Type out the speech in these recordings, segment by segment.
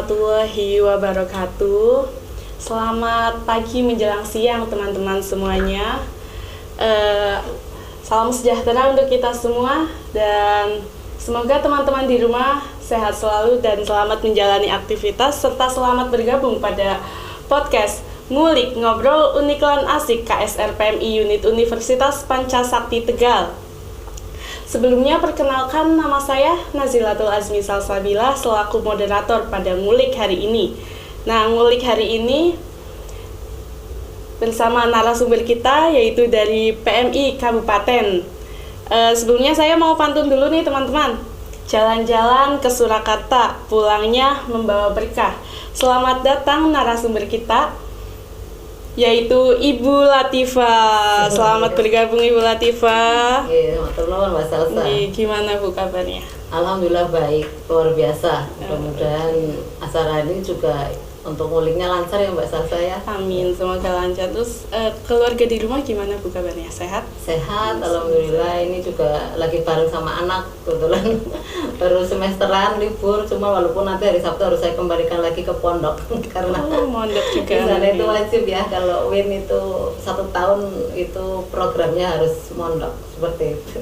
warahmatullahi wabarakatuh. Selamat pagi menjelang siang teman-teman semuanya. Salam sejahtera untuk kita semua dan semoga teman-teman di rumah sehat selalu dan selamat menjalani aktivitas serta selamat bergabung pada podcast Ngulik Ngobrol Unik lan Asik KSR PMI Unit Universitas Pancasakti Tegal. Sebelumnya perkenalkan, nama saya Nazilatul Azmi Salsabila selaku moderator pada Ngulik hari ini. Nah, Ngulik hari ini bersama narasumber kita yaitu dari PMI Kabupaten. Sebelumnya saya mau pantun dulu nih teman-teman. Jalan-jalan ke Surakarta, pulangnya membawa berkah. Selamat datang narasumber kita, yaitu Ibu Latifah. Selamat bergabung Ibu Latifah. Teman-teman Mbak Salsa. Gimana Bu kabarnya? Alhamdulillah baik, luar biasa. Mudah-mudahan acara ini juga untuk nguliknya lancar ya Mbak Salsa ya. Amin, semoga lancar. Terus keluarga di rumah gimana Bu kabarnya? Sehat? Sehat, alhamdulillah. Ini juga lagi bareng sama anak kebetulan. Baru semesteran libur, cuma walaupun nanti hari Sabtu harus saya kembalikan lagi ke pondok karena mondok juga. Di sana itu wajib ya, kalau Win itu 1 tahun itu programnya harus mondok seperti itu.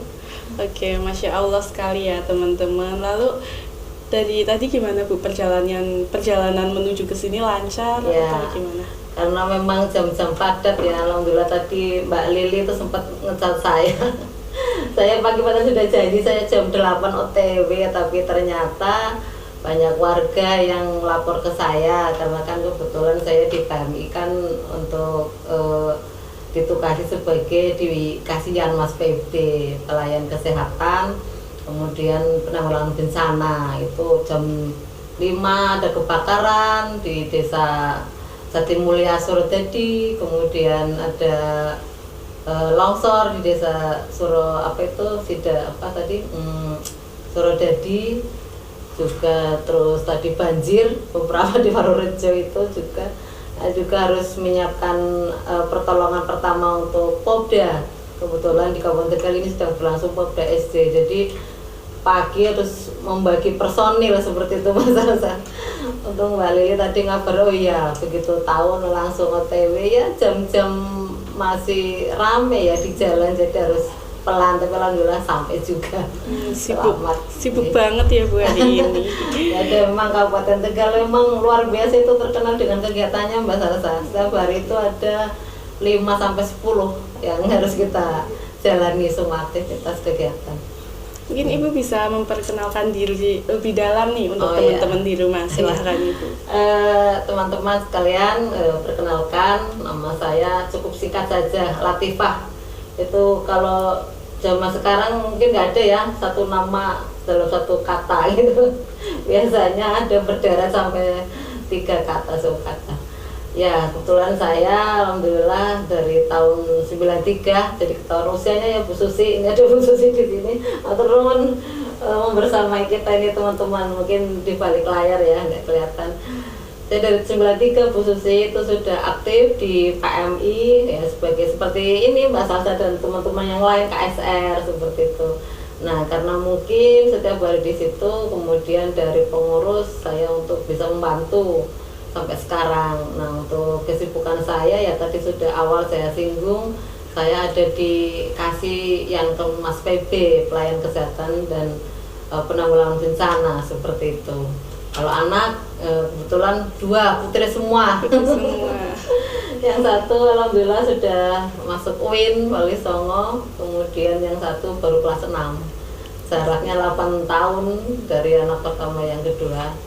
Oke, Masya Allah sekali ya teman-teman. Lalu dari tadi gimana Bu perjalanan menuju ke sini lancar ya, atau gimana? Karena memang jam-jam padat ya. Alhamdulillah tadi Mbak Lili itu sempat ngecat saya. Saya pagi-pagi sudah janji saya jam 8 OTW, tapi ternyata banyak warga yang lapor ke saya karena kan kebetulan saya di PMI kan untuk ditugasi sebagai dikasih Yanmas PB, pelayan kesehatan, kemudian penanggulangan bencana. Itu jam 5 ada kebakaran di desa Jatimulya Surodadi, kemudian ada longsor di desa Surodadi juga, terus tadi banjir beberapa di Warurejo itu juga harus menyiapkan pertolongan pertama untuk Popda. Kebetulan di Kabupaten Tegal ini sedang berlangsung Popda SD, jadi pagi harus membagi personil seperti itu Mas Salsa. Untuk Mbak Lili tadi ngabar, oh iya begitu tahun langsung OTW ya, jam-jam masih rame ya di jalan, jadi harus pelan, tapi alhamdulillah sampai juga. Sibuk banget ya Bu hari ini. Ya memang Kabupaten Tegal memang luar biasa itu terkenal dengan kegiatannya Mbak Salsa. Setiap hari itu ada 5-10 yang harus kita jalani semua aktivitas kegiatan. Mungkin Ibu bisa memperkenalkan diri lebih dalam nih untuk teman-teman di rumah. Silahkan Ibu. Teman-teman sekalian, perkenalkan, nama saya cukup singkat saja, Latifah. Itu kalau zaman sekarang mungkin nggak ada ya satu nama dalam satu kata gitu. Biasanya ada berderet sampai 3 kata, satu kata. Ya, kebetulan saya alhamdulillah dari tahun 93, jadi tahun usianya ya Bu Susi, ini ada Bu Susi di sini. Turun membersamai kita ini teman-teman, mungkin di balik layar ya nggak kelihatan. Saya dari 93 Bu Susi itu sudah aktif di PMI ya, seperti ini Mbak Salsa dan teman-teman yang lain KSR seperti itu. Nah, karena mungkin setiap hari di situ, kemudian dari pengurus saya untuk bisa membantu sampai sekarang. Nah, untuk kesibukan saya ya tadi sudah awal saya singgung, saya ada di kasih yang Mas PB, pelayan kesehatan dan penanggulangan bencana seperti itu. Kalau anak kebetulan 2 putri semua. Yang satu alhamdulillah sudah masuk UIN Wali Songo, kemudian yang satu baru kelas 6. Jaraknya 8 tahun dari anak pertama yang kedua.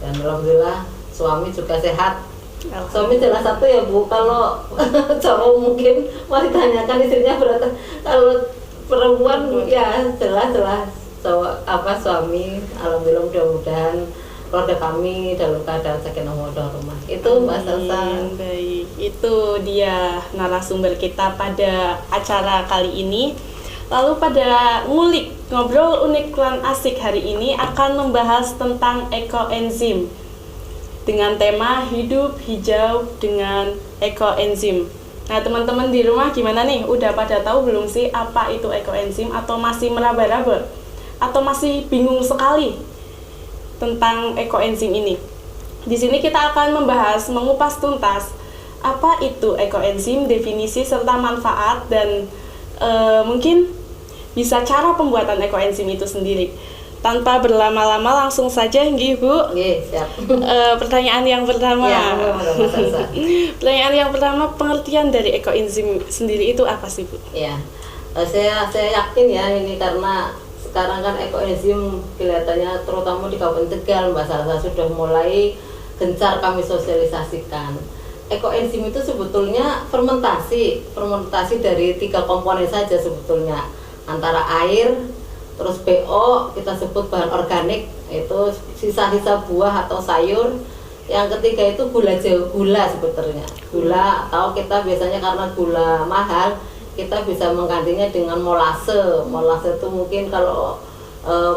Dan alhamdulillah suami juga sehat. Suami jelas satu ya Bu, kalau cowok mungkin mau ditanyakan istrinya berapa. Kalau perempuan ya jelas cowok suami. Alhamdulillah mudah-mudahan keluarga kami dalam keadaan sakinah mawaddah warahmah. Itu Mbak Salsa. Baik, itu dia narasumber kita pada acara kali ini. Lalu pada Ngulik Ngobrol Unik lan Asik hari ini akan membahas tentang ekoenzim dengan tema hidup hijau dengan ekoenzim. Nah, teman-teman di rumah gimana nih? Udah pada tahu belum sih apa itu ekoenzim, atau masih meraba-raba atau masih bingung sekali tentang ekoenzim ini? Di sini kita akan membahas mengupas tuntas apa itu ekoenzim, definisi serta manfaat dan mungkin bisa cara pembuatan ekoenzim itu sendiri. Tanpa berlama-lama langsung saja nggih Bu. Nggih, siap. Pertanyaan yang pertama. Ya, Pertanyaan yang pertama, pengertian dari ekoenzim sendiri itu apa sih Bu? Ya, saya yakin ya ini karena sekarang kan ekoenzim kelihatannya terutama di Kabupaten Tegal Mbak Salsa sudah mulai gencar kami sosialisasikan. Ekoenzim itu sebetulnya fermentasi dari 3 komponen saja sebetulnya, antara air, terus BO, kita sebut bahan organik, itu sisa-sisa buah atau sayur. Yang ketiga itu gula sebetulnya, gula, atau kita biasanya karena gula mahal kita bisa menggantinya dengan molase. Molase itu mungkin kalau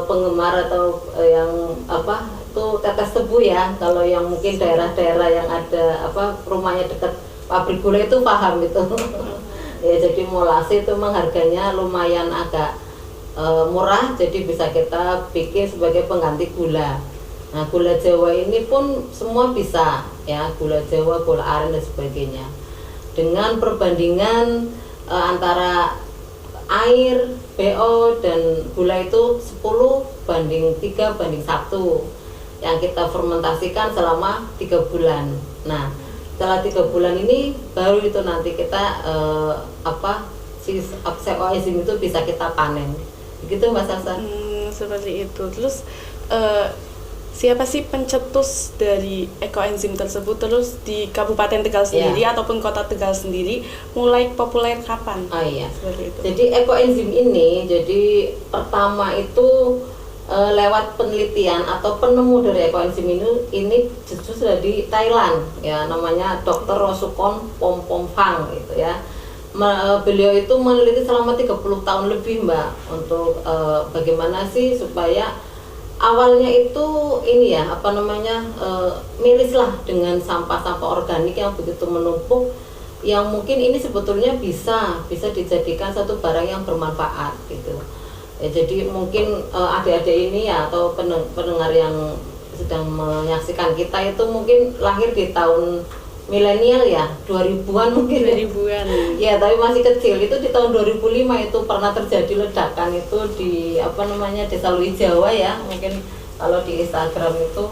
penggemar atau yang itu tetes tebu ya, kalau yang mungkin daerah-daerah yang ada rumahnya dekat pabrik gula itu paham itu. Ya, jadi molase itu memang harganya lumayan agak murah, jadi bisa kita bikin sebagai pengganti gula. Nah, gula Jawa ini pun semua bisa ya, gula Jawa, gula aren dan sebagainya, dengan perbandingan antara air, BO dan gula itu 10:3:1 yang kita fermentasikan selama 3 bulan. Nah, setelah 3 bulan ini baru itu nanti kita ekoenzim itu bisa kita panen. Begitu Mbak Salsa. Seperti itu. Terus siapa sih pencetus dari ekoenzim tersebut? Terus di Kabupaten Tegal sendiri ataupun Kota Tegal sendiri mulai populer kapan? Oh iya. Seperti itu. Jadi ekoenzim ini pertama itu lewat penelitian atau penemu dari ekoenzim ini justru dari Thailand ya, namanya Dr. Rosukon Pompomphang gitu ya. Beliau itu meneliti selama 30 tahun lebih Mbak untuk bagaimana sih supaya awalnya itu ini ya mirislah dengan sampah-sampah organik yang begitu menumpuk, yang mungkin ini sebetulnya bisa dijadikan satu barang yang bermanfaat gitu. Ya, jadi mungkin adik-adik ini ya atau pendengar yang sedang menyaksikan kita itu mungkin lahir di tahun milenial ya, 2000-an mungkin. 2000-an. Ya, tapi masih kecil. Itu di tahun 2005 itu pernah terjadi ledakan itu di Desa Lui Jawa ya. Mungkin kalau di Instagram itu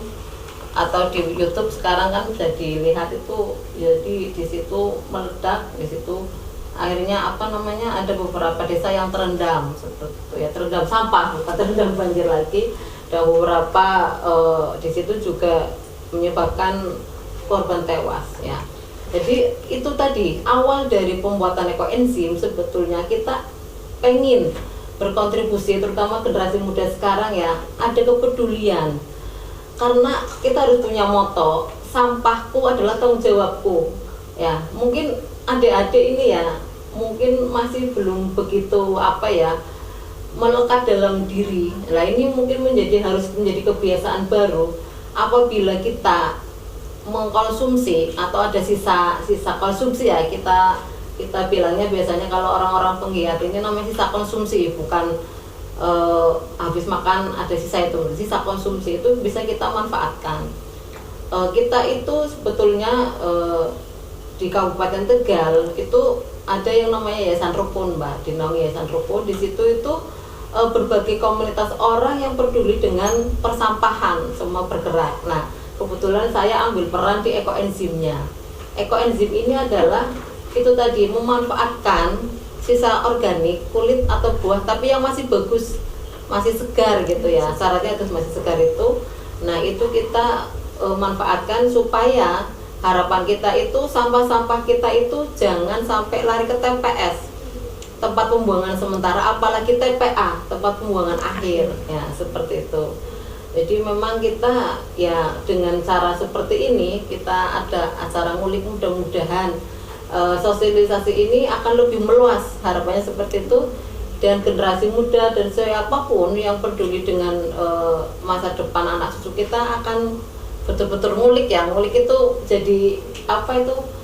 atau di YouTube sekarang kan bisa dilihat itu. Jadi di situ meledak, di situ akhirnya ada beberapa desa yang terendam seperti itu ya, terendam sampah, bukan terendam banjir lagi. Dan beberapa di situ juga menyebabkan korban tewas ya. Jadi itu tadi awal dari pembuatan ekoenzim, sebetulnya kita pengen berkontribusi, terutama generasi muda sekarang ya, ada kepedulian, karena kita harus punya moto sampahku adalah tanggung jawabku ya. Mungkin adik-adik ini ya mungkin masih belum begitu melekat dalam diri. Nah, ini mungkin harus menjadi kebiasaan baru apabila kita mengkonsumsi atau ada sisa konsumsi ya, kita bilangnya biasanya kalau orang-orang penggiat ini namanya sisa konsumsi, bukan habis makan ada sisa itu. Sisa konsumsi itu bisa kita manfaatkan. Kita itu sebetulnya di Kabupaten Tegal itu ada yang namanya Yayasan Rukun Mbak, di naungan Yayasan Rukun. Di situ itu berbagai komunitas orang yang peduli dengan persampahan, semua bergerak. Nah, kebetulan saya ambil peran di ekoenzimnya. Ekoenzim ini adalah itu tadi, memanfaatkan sisa organik, kulit atau buah tapi yang masih bagus, masih segar gitu ya. Syaratnya harus masih segar itu. Nah, itu kita manfaatkan supaya harapan kita itu sampah-sampah kita itu jangan sampai lari ke TPS, tempat pembuangan sementara, apalagi TPA, tempat pembuangan akhir ya, seperti itu. Jadi memang kita ya dengan cara seperti ini, kita ada acara ngulik, mudah-mudahan sosialisasi ini akan lebih meluas, harapannya seperti itu. Dan generasi muda dan siapapun yang peduli dengan masa depan anak cucu kita akan betul-betul ngulik ya. Ngulik itu jadi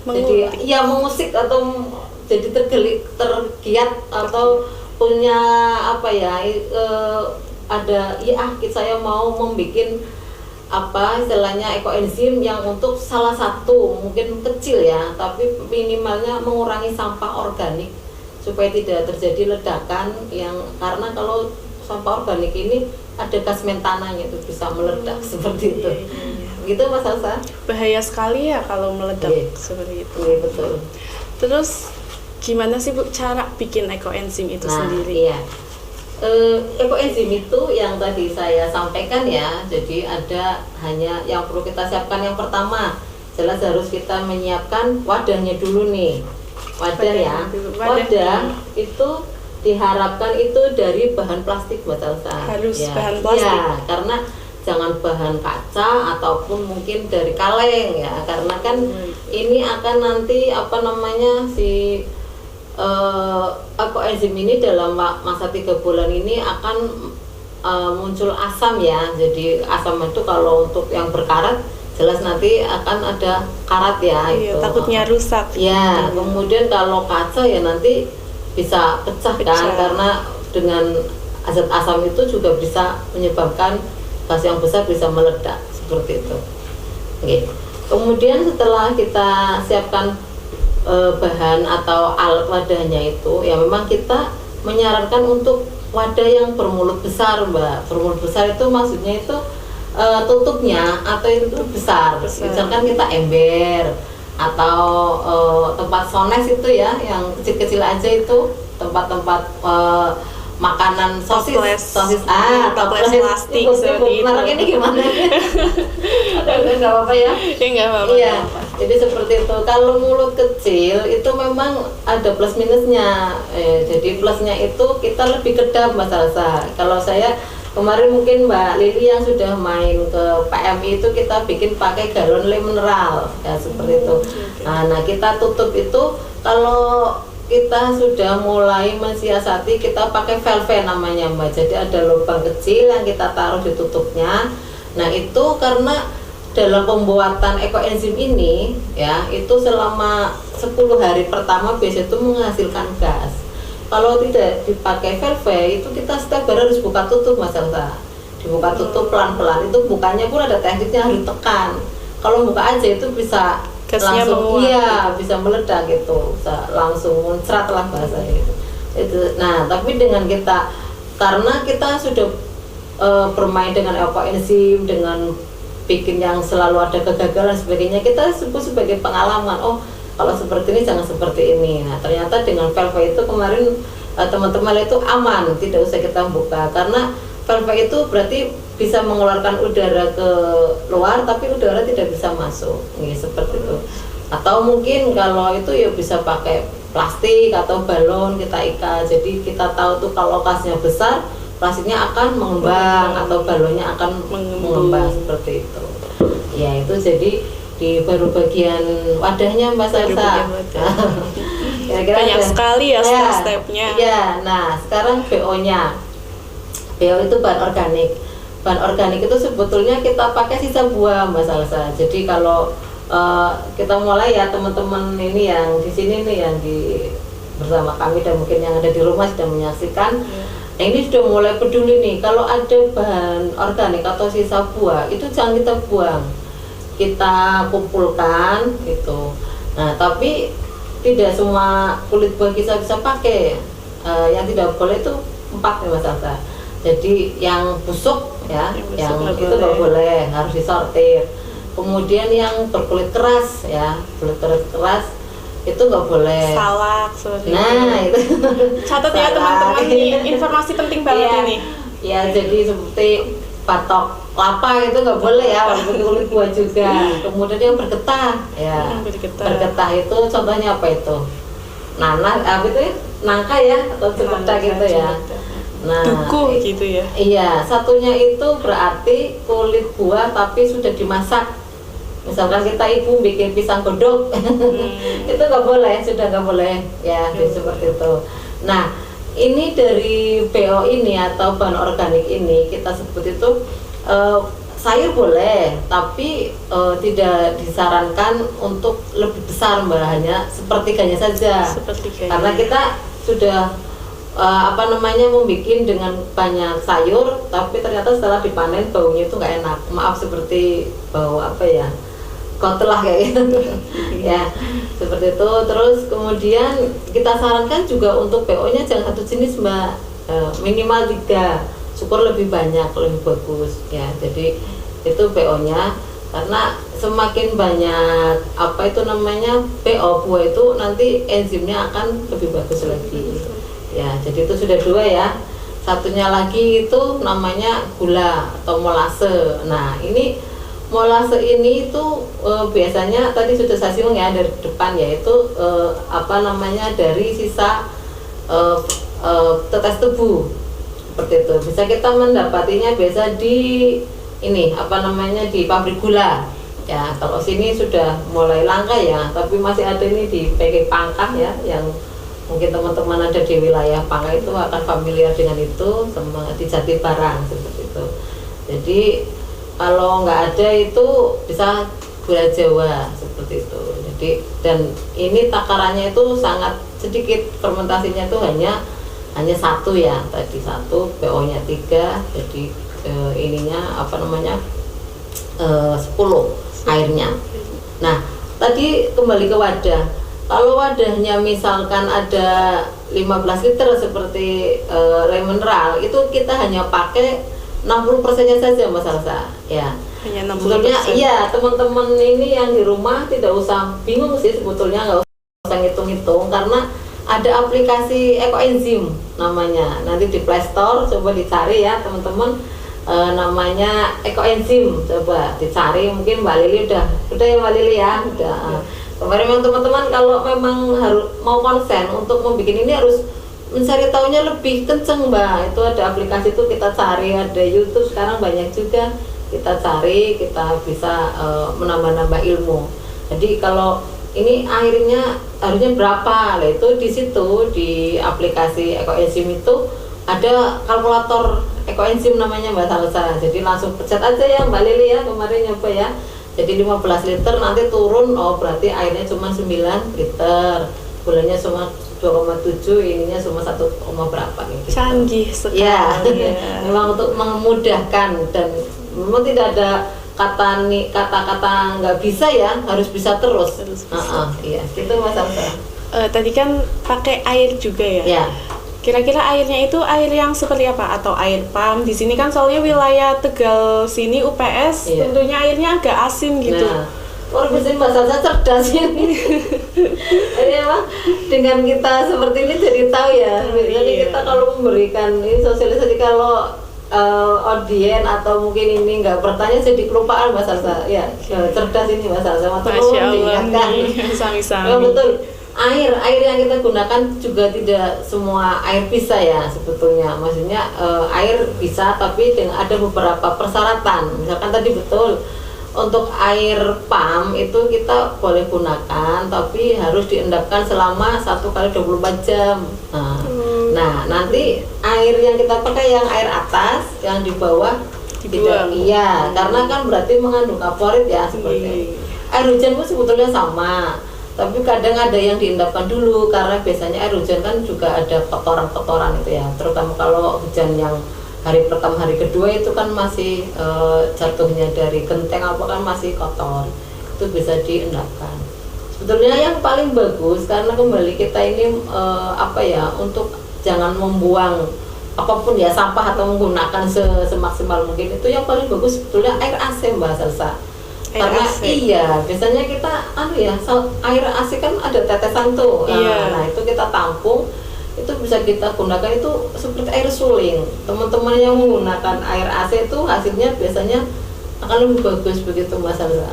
jadi ya mengusik atau jadi tergiat atau punya saya mau membuat apa istilahnya ekoenzim yang untuk salah satu mungkin kecil ya, tapi minimalnya mengurangi sampah organik supaya tidak terjadi ledakan yang karena kalau sampah organik ini ada gas mentananya itu bisa meledak seperti itu. Gitu Mas Salsa. Bahaya sekali ya kalau meledak seperti itu. Iya betul. Terus gimana sih Bu cara bikin ekoenzim itu sendiri? Iya. Ekoenzim itu yang tadi saya sampaikan ya, jadi ada hanya yang perlu kita siapkan yang pertama jelas harus kita menyiapkan wadahnya dulu nih. Wadah itu diharapkan itu dari bahan plastik Mbak Salsa. Harus ya. bahan plastik. Ya, karena jangan bahan kaca ataupun mungkin dari kaleng ya, karena kan ini akan nanti apa namanya si ekoenzim ini dalam masa 3 bulan ini akan muncul asam ya. Jadi asam itu kalau untuk yang berkarat jelas nanti akan ada karat ya. Iya, itu takutnya rusak. Ya, kemudian kalau kaca ya nanti bisa pecah kan, karena dengan zat asam itu juga bisa menyebabkan gas yang besar bisa meledak seperti itu. Oke. Kemudian setelah kita siapkan bahan atau alat wadahnya itu, ya memang kita menyarankan untuk wadah yang bermulut besar Mbak. Bermulut besar itu maksudnya itu tutupnya atau itu besar. Misalkan kita ember atau tempat sones itu ya, yang kecil-kecil aja itu tempat-tempat makanan sosis toples plastik seperti itu. Merek ini gimana? Nggak apa-apa ya? Nggak apa-apa. Iya. Jadi seperti itu. Kalau mulut kecil itu memang ada plus minusnya. Jadi plusnya itu kita lebih kedap Mbak Salsa. Kalau saya kemarin mungkin Mbak Lili yang sudah main ke PMI itu kita bikin pakai galon le mineral ya seperti itu. Nah kita tutup itu kalau kita sudah mulai mensiasati kita pakai valve namanya Mbak. Jadi ada lubang kecil yang kita taruh di tutupnya. Nah itu karena dalam pembuatan ekoenzim ini ya itu selama 10 hari pertama biasanya itu menghasilkan gas. Kalau tidak dipakai valve itu kita setiap hari harus buka tutup Mas Elsa. Dibuka tutup pelan-pelan, itu bukanya pun ada tekniknya, harus tekan. Kalau buka aja itu bisa gasnya langsung bisa meledak gitu, bisa langsung muncrat lah bahasanya gitu. Itu. Nah, tapi dengan kita karena kita sudah bermain dengan ekoenzim, dengan bikin yang selalu ada kegagalan sebagainya, kita sebut sebagai pengalaman. Oh, kalau seperti ini jangan seperti ini. Nah, ternyata dengan valve itu kemarin teman-teman itu aman, tidak usah kita buka karena valve itu berarti bisa mengeluarkan udara ke luar tapi udara tidak bisa masuk. Seperti itu. Atau mungkin kalau itu ya bisa pakai plastik atau balon kita ikat. Jadi kita tahu tuh kalau gasnya besar, plastiknya akan mengembang atau balonnya akan mengembang seperti itu. Ya, itu jadi di baru bagian wadahnya Mbak Salsa. Banyak sekali ya step-stepnya. Ya, nah sekarang BO-nya. BO itu bahan organik. Bahan organik itu sebetulnya kita pakai sisa buah Mbak Salsa. Jadi kalau kita mulai ya teman-teman ini yang di sini nih yang di bersama kami dan mungkin yang ada di rumah sudah menyaksikan. Nah, ini sudah mulai peduli nih kalau ada bahan organik atau sisa buah itu jangan kita buang. Kita kumpulkan gitu. Nah, tapi tidak semua kulit buah kita bisa pakai. Yang tidak boleh itu 4 ya Mas Salsa. Jadi yang busuk ya, yang itu nggak boleh, harus disortir. Kemudian yang berkulit keras ya, kulit keras itu nggak boleh. Salak seperti itu. Catat ya teman-teman, ini informasi penting banget ini. Ya, jadi seperti batok kelapa itu nggak boleh ya, walaupun kulit buah juga. Kemudian yang bergetah ya, bergetah itu contohnya apa itu? Nanas, apa itu? Nangka ya atau cempedak gitu ya. Nah, duku gitu ya. Iya, satunya itu berarti kulit buah tapi sudah dimasak. Misalkan kita ibu bikin pisang godok, itu nggak boleh, sudah nggak boleh ya, seperti itu. Nah, ini dari BO ini atau bahan organik ini kita sebut itu sayur boleh, tapi tidak disarankan untuk lebih besar bahannya, sepertiganya saja. Karena kita sudah membuat dengan banyak sayur, tapi ternyata setelah dipanen baunya itu nggak enak. Maaf, seperti bau kotelah kayak gitu. Ya, seperti itu. Terus kemudian kita sarankan juga untuk BO-nya jangan satu jenis, Mbak. Minimal 3, syukur lebih banyak lebih bagus ya. Jadi itu BO-nya, karena semakin banyak BO buah itu nanti enzimnya akan lebih bagus lagi. Ya, jadi itu sudah 2 ya. Satunya lagi itu namanya gula atau molase. Nah, ini molase ini itu biasanya tadi sudah saya singgung ya dari depan, yaitu dari sisa tetes tebu. Seperti itu. Bisa kita mendapatinya biasa di di pabrik gula. Ya, kalau sini sudah mulai langka ya, tapi masih ada ini di PG Pangkah ya, yang mungkin teman-teman ada di wilayah Pangkah itu akan familiar dengan itu, sama di Jatibarang seperti itu. Jadi kalau nggak ada itu bisa gula Jawa seperti itu. Jadi dan ini takarannya itu sangat sedikit, fermentasinya itu hanya 1 ya, tadi 1, BO-nya 3, jadi ininya 10 airnya. Nah, tadi kembali ke wadah. Kalau wadahnya misalkan ada 15 liter seperti mineral, itu kita hanya pakai 60%-nya saja Mas Salsa. Ya. Hanya 60%. Sebetulnya iya, teman-teman ini yang di rumah tidak usah bingung sih, sebetulnya nggak usah ngitung-ngitung, karena ada aplikasi ekoenzim namanya. Nanti di Play Store coba dicari ya teman-teman, namanya ekoenzim, coba dicari. Mungkin Mbak Lili udah ya Mbak Lili ya, udah. Kemarin teman-teman kalau memang mau konsen untuk membuat ini harus mencari tahunya lebih kenceng Mbak. Itu ada aplikasi itu kita cari, ada YouTube sekarang banyak juga, kita cari, kita bisa menambah-nambah ilmu. Jadi kalau ini airnya harusnya berapa, lah itu di situ di aplikasi ekoenzim itu ada kalkulator ekoenzim namanya Mbak Salsa. Jadi langsung pencet aja ya Mbak Lili ya, kemarin nyoba ya. Jadi 15 liter nanti turun, berarti airnya cuma 9 liter, gulanya cuma 2,7, ininya cuma 1, berapa gitu. Canggih sekali ya. Memang untuk memudahkan, dan memang tidak ada kata-kata nggak bisa ya, harus bisa terus. Iya, gitu Mas Salsa. Tadi kan pakai air juga ya? Ya. Kira-kira airnya itu air yang seperti apa? Atau air pam? Di sini kan soalnya wilayah Tegal sini UPS, iya. Tentunya airnya agak asin gitu. Nah, orang bisa Mbak Salsa cerdas ini. Jadi emang dengan kita seperti ini jadi tahu ya. Jadi kita kalau memberikan ini sosialisasi, kalau audien atau mungkin ini nggak bertanya jadi kelupaan Mbak Salsa. Ya, cerdas ini Mbak Salsa. Masya Allah, sami-sami. Ya, betul. Air yang kita gunakan juga tidak semua air bisa ya sebetulnya. Maksudnya air bisa, tapi dengan ada beberapa persyaratan. Misalkan tadi betul, untuk air pam itu kita boleh gunakan, tapi harus diendapkan selama 1x24 jam. Nah, nanti air yang kita pakai yang air atas, yang di bawah tidak. Iya, karena kan berarti mengandung kaporit ya seperti. Air hujan pun sebetulnya sama. Tapi kadang ada yang diendapkan dulu, karena biasanya air hujan kan juga ada kotoran-kotoran itu ya. Terutama kalau hujan yang hari pertama, hari kedua itu kan masih jatuhnya dari genteng kan masih kotor. Itu bisa diendapkan. Sebetulnya yang paling bagus, karena kembali kita ini untuk jangan membuang apapun ya, sampah atau menggunakan semaksimal mungkin. Itu yang paling bagus sebetulnya air AC Mbak Salsa. Karena iya, biasanya kita air AC kan ada tetesan tuh. Nah, itu kita tampung, itu bisa kita gunakan, itu seperti air suling. Teman-teman yang menggunakan air AC itu hasilnya biasanya akan lebih bagus begitu Mbak Salsa.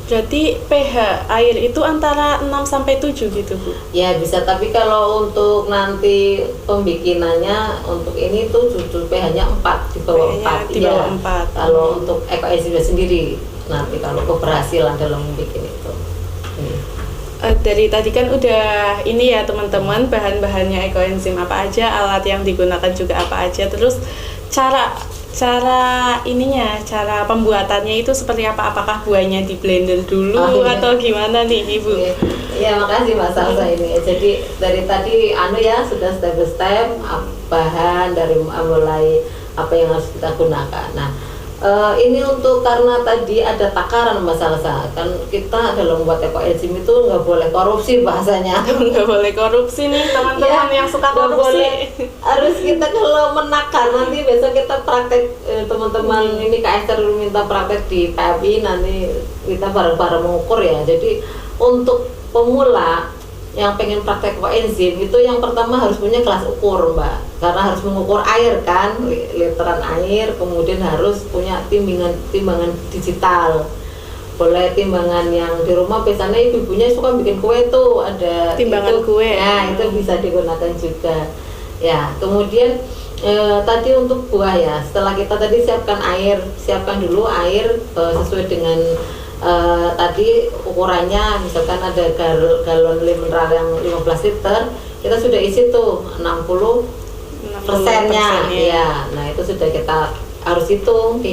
Berarti pH air itu antara 6-7 gitu Bu? Ya bisa, tapi kalau untuk nanti pembikinannya untuk ini tuh pH-nya 4, di bawah 4. Di bawah 4. Kalau untuk ekoenzim sendiri, nanti kalau keberhasilan dalam membuat itu. Dari tadi kan udah ini ya teman-teman, bahan-bahannya ekoenzim apa aja, alat yang digunakan juga apa aja, terus cara cara pembuatannya itu seperti apa? Apakah buahnya di blender dulu iya. atau gimana nih Ibu? Iya, makasih Mbak Salsa ini. Jadi dari tadi sudah step by step bahan dari mulai apa yang harus kita gunakan. Nah, ini untuk karena tadi ada takaran Mbak Salsa, kan kita dalam membuat ekoenzim itu nggak boleh korupsi bahasanya. Nggak boleh korupsi nih teman-teman yang suka korupsi. Harus kita kalau menakar nanti besok kita praktek, teman-teman ini KSR minta praktek di PAPI, nanti kita bareng-bareng mengukur ya. Jadi untuk pemula yang pengen praktek koenzim itu yang pertama harus punya kelas ukur Mbak, karena harus mengukur air kan, literan air, kemudian harus punya timbangan digital. Boleh timbangan yang di rumah, biasanya ibu-ibunya suka bikin kue tuh, ada timbangan itu, kue ya itu bisa digunakan juga ya. Kemudian tadi untuk buah ya, setelah kita tadi siapkan dulu air sesuai dengan tadi ukurannya, misalkan ada galon mineral yang 15 liter, kita sudah isi tuh 60%-nya ya. Nah itu sudah kita harus dihitung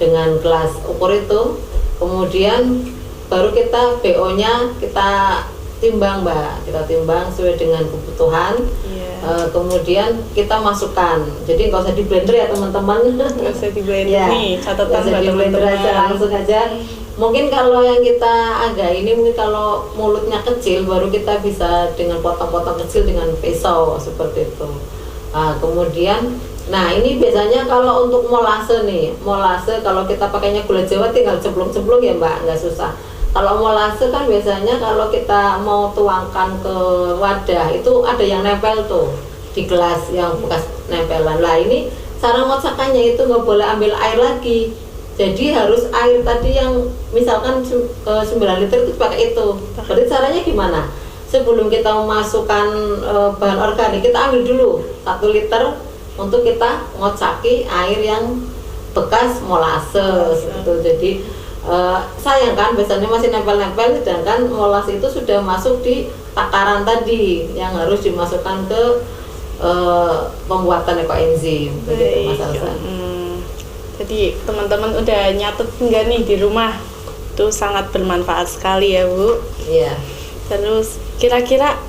dengan gelas ukur itu. Kemudian baru kita BO-nya kita timbang Mbak, kita timbang sesuai dengan kebutuhan. Kemudian kita masukkan, jadi nggak usah di blender ya teman-teman, nggak usah di blender nih, catatan buat teman-teman aja, langsung aja. Mungkin kalau yang kita mungkin kalau mulutnya kecil baru kita bisa dengan potong-potong kecil dengan pisau seperti itu. Kemudian ini biasanya kalau untuk molase kalau kita pakainya gula Jawa tinggal cemplung-cemplung ya Mbak, nggak susah. Kalau molase kan biasanya kalau kita mau tuangkan ke wadah itu ada yang nempel tuh di gelas yang bekas nempelan. Lah ini cara ngocakannya itu nggak boleh ambil air lagi. Jadi harus air tadi yang misalkan 9 liter itu pakai itu. Berarti caranya gimana? Sebelum kita memasukkan bahan organik, kita ambil dulu 1 liter untuk kita ngocaki air yang bekas molase gitu. Jadi sayang kan biasanya masih nempel-nempel, sedangkan molase itu sudah masuk di takaran tadi yang harus dimasukkan ke pembuatan ekoenzim begitu Mas Alsa. Jadi teman-teman udah nyatet nggak nih di rumah? Itu sangat bermanfaat sekali ya Bu. Iya. Terus kira-kira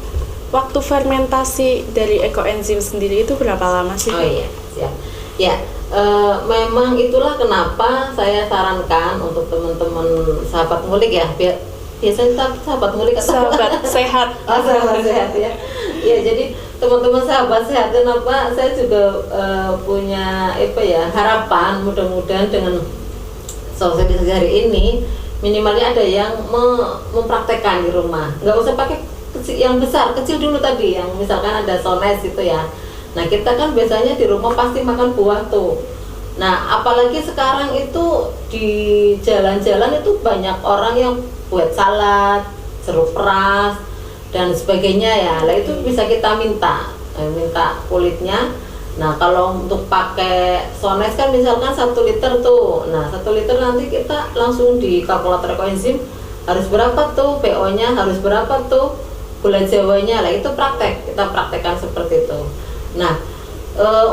waktu fermentasi dari ekoenzim sendiri itu berapa lama sih? Oh iya, siap. Ya, memang itulah kenapa saya sarankan untuk teman-teman sahabat ngulik ya, biasanya sahabat ngulik atau sahabat sehat. Oh, sahabat sehat ya. Ya, jadi teman-teman sahabat sehat, kenapa saya juga punya harapan mudah-mudahan dengan sosialisasi hari ini minimalnya ada yang mempraktekkan di rumah. Nggak usah pakai yang besar, kecil dulu tadi, yang misalkan ada sones gitu ya. Nah kita kan biasanya di rumah pasti makan buah tuh. Nah apalagi sekarang itu di jalan-jalan itu banyak orang yang buat salad, jeruk peras dan sebagainya ya. Lah itu bisa kita minta kulitnya. Nah kalau untuk pakai sones kan misalkan 1 liter tuh. Nah 1 liter nanti kita langsung di kalkulator ekoenzim harus berapa tuh, PO-nya harus berapa tuh, gula Jawanya. Lah itu kita praktekkan seperti itu. Nah,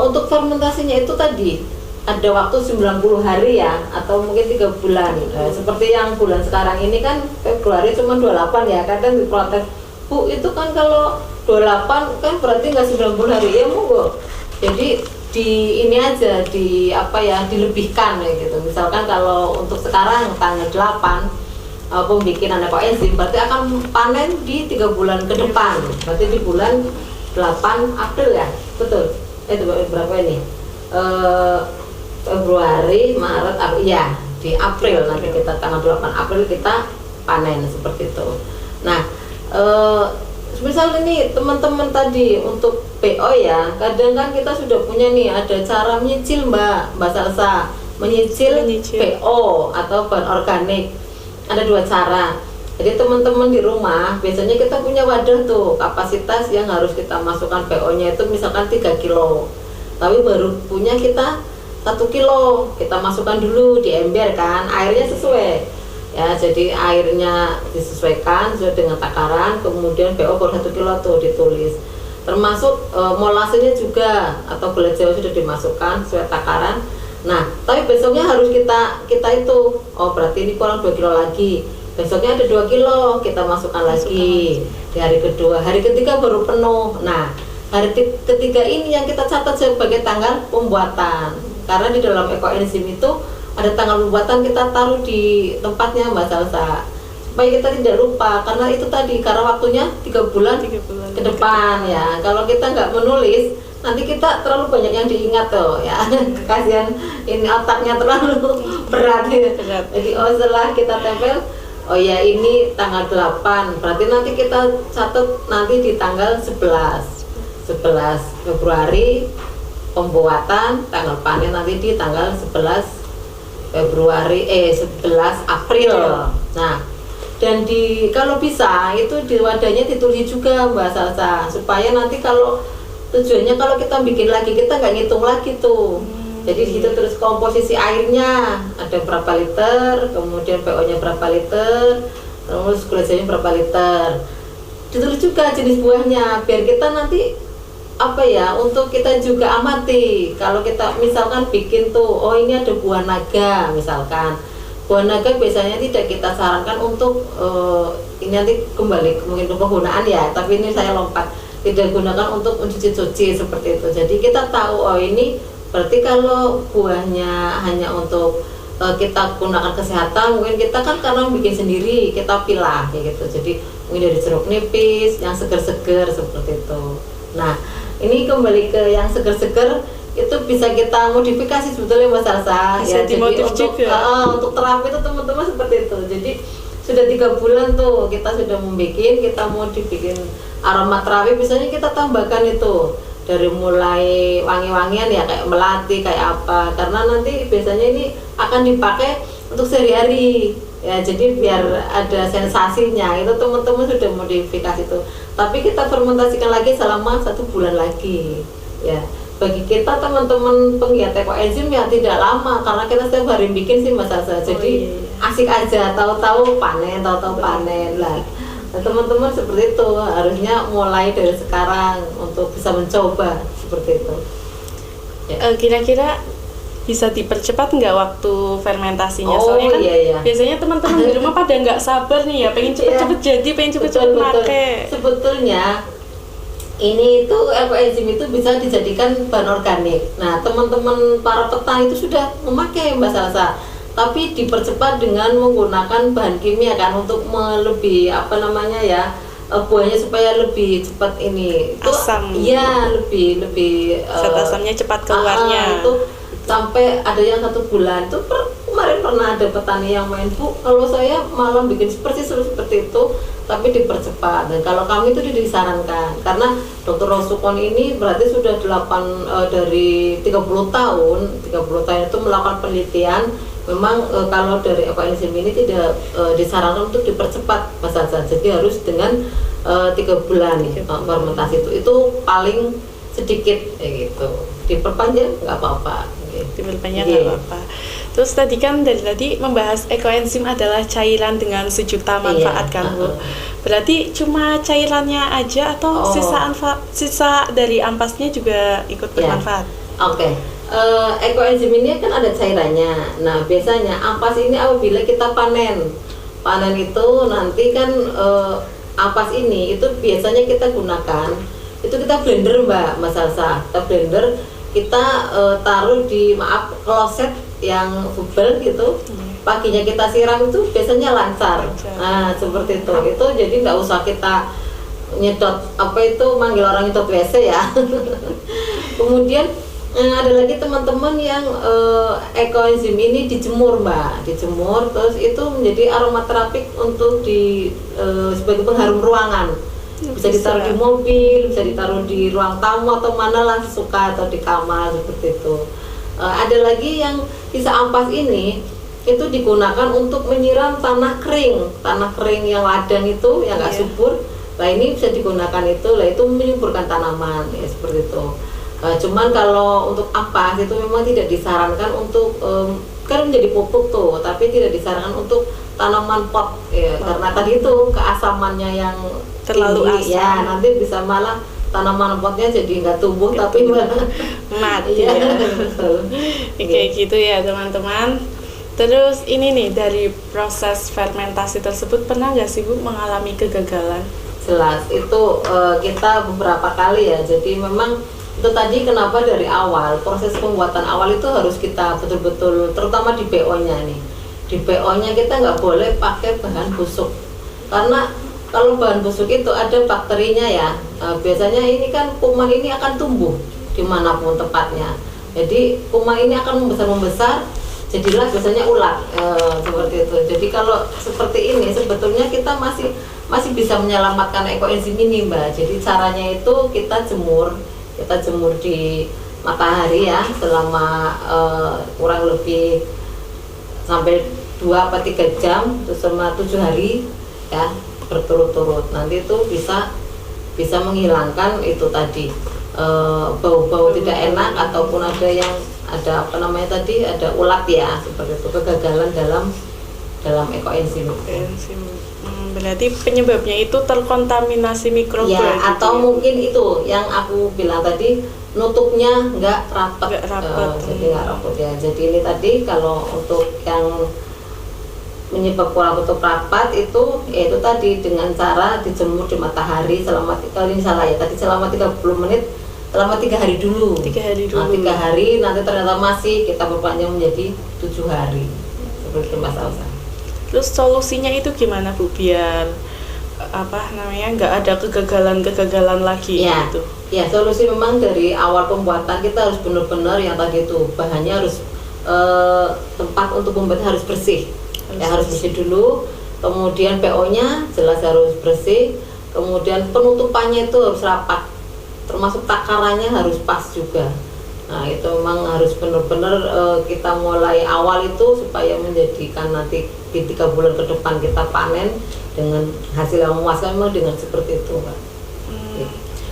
untuk fermentasinya itu tadi ada waktu 90 hari ya, atau mungkin 3 bulan. Seperti yang bulan sekarang ini kan Februari cuma 28 ya, kadang diprotes, Bu itu kan kalau 28 kan berarti nggak 90 hari ya monggo. Jadi ini aja dilebihkan ya gitu. Misalkan kalau untuk sekarang tanggal 8 pembikinan ekoenzim berarti akan panen di 3 bulan ke depan. Berarti di bulan 8 April ya, betul. Itu berapa ini? Februari, Maret, April, ya di April nanti kita tanggal 8 April kita panen seperti itu. Nah, misal ini teman-teman tadi untuk PO ya, kadang kan kita sudah punya nih ada cara menyicil Mbak Salsa, menyicil PO atau bahan organik. Ada 2 cara. Jadi teman-teman di rumah biasanya kita punya wadah tuh kapasitas yang harus kita masukkan PO-nya itu misalkan 3 kilo. Tapi baru punya kita 1 kilo, kita masukkan dulu di ember kan, airnya sesuai. Ya, jadi airnya disesuaikan sesuai dengan takaran, kemudian PO baru 1 kilo tuh ditulis. termasuk molasenya juga atau gula Jawa sudah dimasukkan sesuai takaran. Nah, tapi besoknya harus kita itu, oh berarti ini kurang 2 kilo lagi. Besoknya ada 2 kilo, kita masukkan lagi. Di hari kedua, hari ketiga baru penuh. Nah, hari ketiga ini yang kita catat sebagai tanggal pembuatan. Karena di dalam ekoenzim itu ada tanggal pembuatan, kita taruh di tempatnya Mbak Salsa. Supaya kita tidak lupa, karena itu tadi, karena waktunya 3 bulan ke depan ya. Kalau kita nggak menulis, nanti kita terlalu banyak yang diingat tuh ya. Kasihan ini otaknya terlalu berat ya. Jadi setelah kita tempel, oh ya ini tanggal 8, berarti nanti kita catat nanti di tanggal 11 Februari pembuatan, tanggal panen nanti di tanggal 11 April. Nah, dan kalau bisa itu di wadahnya ditulis juga Mbak Salsa, supaya nanti kalau tujuannya kalau kita bikin lagi kita nggak ngitung lagi tuh. Jadi kita tulis komposisi airnya ada berapa liter, kemudian PO-nya berapa liter, terus gula Jawanya berapa liter. Ditulis juga jenis buahnya biar kita nanti untuk kita juga amati. Kalau kita misalkan bikin tuh, oh ini ada buah naga misalkan. Buah naga biasanya tidak kita sarankan untuk ini nanti kembali mungkin ke penggunaan ya, tapi ini saya lompat, tidak gunakan untuk mencuci-cuci seperti itu. Jadi kita tahu, oh ini berarti kalau buahnya hanya untuk kita gunakan kesehatan, mungkin kita kan karena bikin sendiri, kita pilah kayak gitu. Jadi mungkin dari jeruk nipis yang seger-seger seperti itu. Nah, ini kembali ke yang seger-seger, itu bisa kita modifikasi sebetulnya Mas Salsa ya. Jadi untuk terapi itu teman-teman seperti itu. Jadi sudah 3 bulan tuh kita sudah kita mau dibikin aroma terapi, biasanya kita tambahkan itu dari mulai wangi-wangian ya, kayak melati kayak apa, karena nanti biasanya ini akan dipakai untuk sehari-hari ya, jadi biar ada sensasinya itu teman-teman sudah modifikasi itu. Tapi kita fermentasikan lagi selama 1 bulan lagi ya. Bagi kita teman-teman penggiat ekoenzim ya tidak lama, karena kita setiap hari bikin sih Mas Salsa. Jadi asik aja, tahu-tahu panen lah. Nah, teman-teman seperti itu harusnya mulai dari sekarang untuk bisa mencoba seperti itu ya. Kira-kira bisa dipercepat nggak waktu fermentasinya? Soalnya kan biasanya teman-teman di rumah pada nggak sabar nih ya, pengen cepet-cepet jadi, pengen cepet-cepet pakai. Sebetulnya ini itu ekoenzim itu bisa dijadikan bahan organik. Nah, teman-teman para petani itu sudah memakai Mbak Salsa, tapi dipercepat dengan menggunakan bahan kimia kan untuk lebih buahnya supaya lebih cepat ini. Asam. Iya, lebih zat asamnya cepat keluarnya. Itu sampai ada yang 1 bulan tuh kemarin pernah ada petani yang main, Bu, kalau saya malah bikin seperti itu, tapi dipercepat. Dan kalau kami itu disarankan, karena Dr. Rosukon ini berarti sudah dari 30 tahun itu melakukan penelitian. Memang kalau dari ekoenzim ini tidak disarankan untuk dipercepat Mas Salsa, jadi harus dengan 3 bulan fermentasi itu paling sedikit gitu. Diperpanjang nggak apa-apa. Diperpanjang nggak apa-apa. Terus tadi kan dari tadi membahas ekoenzim adalah cairan dengan sejuta manfaat kan Bu. Berarti cuma cairannya aja atau sisa dari ampasnya juga ikut bermanfaat? Oke. Ekoenzim ini kan ada cairannya. Nah, biasanya ampas ini apabila kita panen itu nanti kan ampas ini itu biasanya kita gunakan, itu kita blender Mas Salsa. Kita blender, kita taruh di kloset yang bubble gitu. Paginya kita siram itu biasanya lancar. Nah, seperti itu. Itu jadi nggak usah kita nyedot manggil orang nyedot WC ya. Kemudian ada lagi teman-teman yang ekoenzim ini dijemur Mbak, terus itu menjadi aromaterapik untuk sebagai pengharum ruangan. Bisa ditaruh di mobil, bisa ditaruh di ruang tamu atau mana lah suka, atau di kamar seperti itu. Ada lagi yang sisa ampas ini itu digunakan untuk menyiram tanah kering yang ladang itu yang nggak subur. Nah, ini bisa digunakan itu menyuburkan tanaman ya, seperti itu. Cuman kalau untuk ampas itu memang tidak disarankan untuk kan menjadi pupuk tuh, tapi tidak disarankan untuk tanaman pot ya, karena tadi itu keasamannya yang terlalu tinggi, asam ya nanti bisa malah tanaman potnya jadi nggak tumbuh tapi malah mati iya, ya. betul. Kayak gitu ya teman-teman. Terus ini nih, dari proses fermentasi tersebut pernah nggak sih Bu mengalami kegagalan? Jelas itu kita beberapa kali ya, jadi memang itu tadi kenapa dari awal proses pembuatan awal itu harus kita betul-betul, terutama di BO-nya nih, di BO-nya kita nggak boleh pakai bahan busuk, karena kalau bahan busuk itu ada bakterinya ya. Biasanya ini kan kuman ini akan tumbuh dimanapun tempatnya, jadi kuman ini akan membesar, jadilah biasanya ulat seperti itu. Jadi kalau seperti ini sebetulnya kita masih bisa menyelamatkan ekoenzim ini Mbak. Jadi caranya itu kita jemur di matahari ya selama kurang lebih sampai 2 atau 3 jam, terus selama 7 hari ya berturut-turut. Nanti itu bisa menghilangkan itu tadi bau-bau tidak enak, ataupun ada apa namanya tadi, ada ulat ya, seperti itu, kegagalan dalam ekoenzim. Berarti penyebabnya itu terkontaminasi mikroba Ya, gitu atau mungkin itu yang aku bilang tadi, nutupnya nggak rapat. Jadi nggak rapat ya. Jadi ini tadi kalau untuk yang menyebabkan tutup rapat itu, yaitu tadi dengan cara dijemur di matahari selama selama 30 menit, selama 3 hari dulu. 3 hari dulu. 3 hari, nanti ternyata masih kita perpanjang menjadi 7 hari. Seperti itu Mas Alsa. Terus solusinya itu gimana Bu biar nggak ada kegagalan lagi ya, gitu? Ya, solusi memang dari awal pembuatan kita harus benar-benar yang tadi itu bahannya harus tempat untuk membuat harus bersih. Harus bersih dulu. Kemudian PO-nya jelas harus bersih. Kemudian penutupannya itu harus rapat. Termasuk takarannya harus pas juga. Nah, itu memang harus benar-benar kita mulai awal itu supaya menjadikan nanti di 3 bulan ke depan kita panen dengan hasil yang memuaskan, memang dengan seperti itu Pak.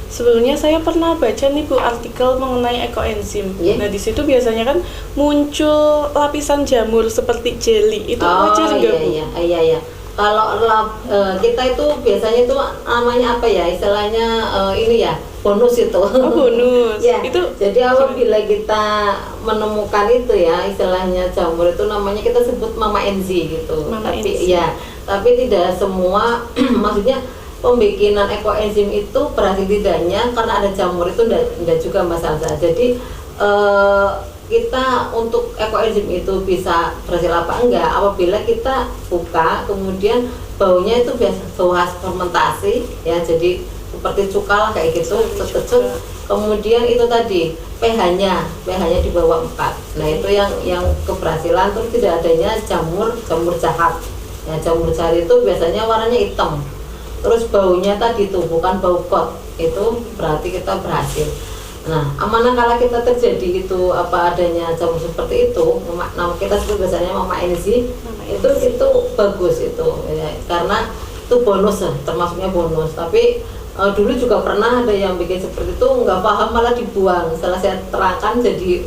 Sebelumnya saya pernah baca nih Bu artikel mengenai ekoenzim. Nah di situ biasanya kan muncul lapisan jamur seperti jelly. Itu wajar nggak Bu? Iya. Kalau kita itu biasanya itu namanya apa ya, istilahnya ini ya, bonus itu. Oh bonus. Ya, itu jadi apabila kita menemukan itu ya, istilahnya jamur itu namanya kita sebut mama enzi gitu. Tapi tidak semua maksudnya pembikinan ekoenzim itu berhasil tidaknya karena ada jamur itu enggak juga Mas Alsa. Jadi kita untuk ekoenzim itu bisa berhasil apa enggak apabila kita buka, kemudian baunya itu biasa bau khas fermentasi ya, jadi seperti cuka lah kayak gitu, kecut. Kemudian itu tadi pH-nya di bawah 4. Nah itu yang keberhasilan. Terus tidak adanya jamur jahat ya. Jamur jahat itu biasanya warnanya hitam, terus baunya tadi tuh bukan bau kot, itu berarti kita berhasil. Nah, amanah kalau kita terjadi itu apa adanya jamur seperti itu, nama kita sebut biasanya mama enzi, itu bagus itu ya, karena itu bonus, termasuknya bonus. Tapi dulu juga pernah ada yang bikin seperti itu, nggak paham malah dibuang. Setelah saya terangkan jadi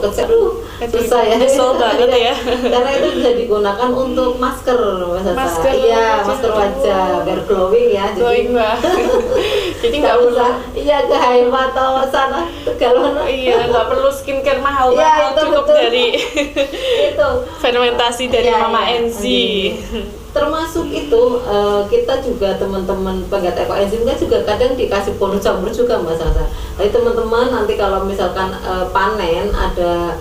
kecil, susah ya. Kesel banget ya. Karena itu bisa digunakan untuk masker, masker wajah biar glowing ya. Jadi nggak usah ke HM atau sana Tegal. Iya, nggak perlu skincare mahal, cukup betul. dari itu fermentasi dari mama enzi. Termasuk itu kita juga teman-teman penggiat ekoenzim kan juga kadang dikasih bonus jamur juga Mas Asa. Jadi teman-teman nanti kalau misalkan panen ada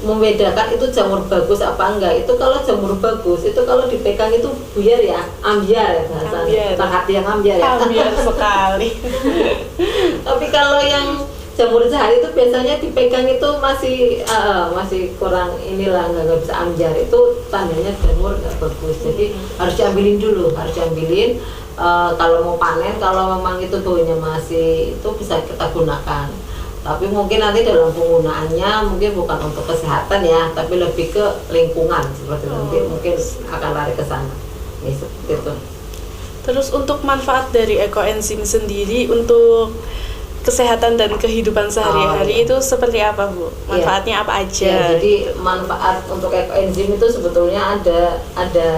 membedakan itu jamur bagus apa enggak. Itu kalau jamur bagus itu kalau dipegang itu buyar ya, ambiar ya bahasanya. Hati yang ambiar ya. Ambiar sekali. Tapi kalau yang jamur jahat itu biasanya dipegang itu masih kurang inilah, nggak bisa ambiar, itu tandanya jamur nggak bagus. Jadi harus diambilin dulu, kalau mau panen, kalau memang itu baunya masih itu bisa kita gunakan. Tapi mungkin nanti dalam penggunaannya mungkin bukan untuk kesehatan ya, tapi lebih ke lingkungan seperti nanti mungkin akan lari ke sana. Seperti itu. Terus untuk manfaat dari ekoenzim sendiri untuk kesehatan dan kehidupan sehari-hari itu seperti apa Bu? Manfaatnya apa aja? Ya, jadi manfaat untuk ekoenzim itu sebetulnya ada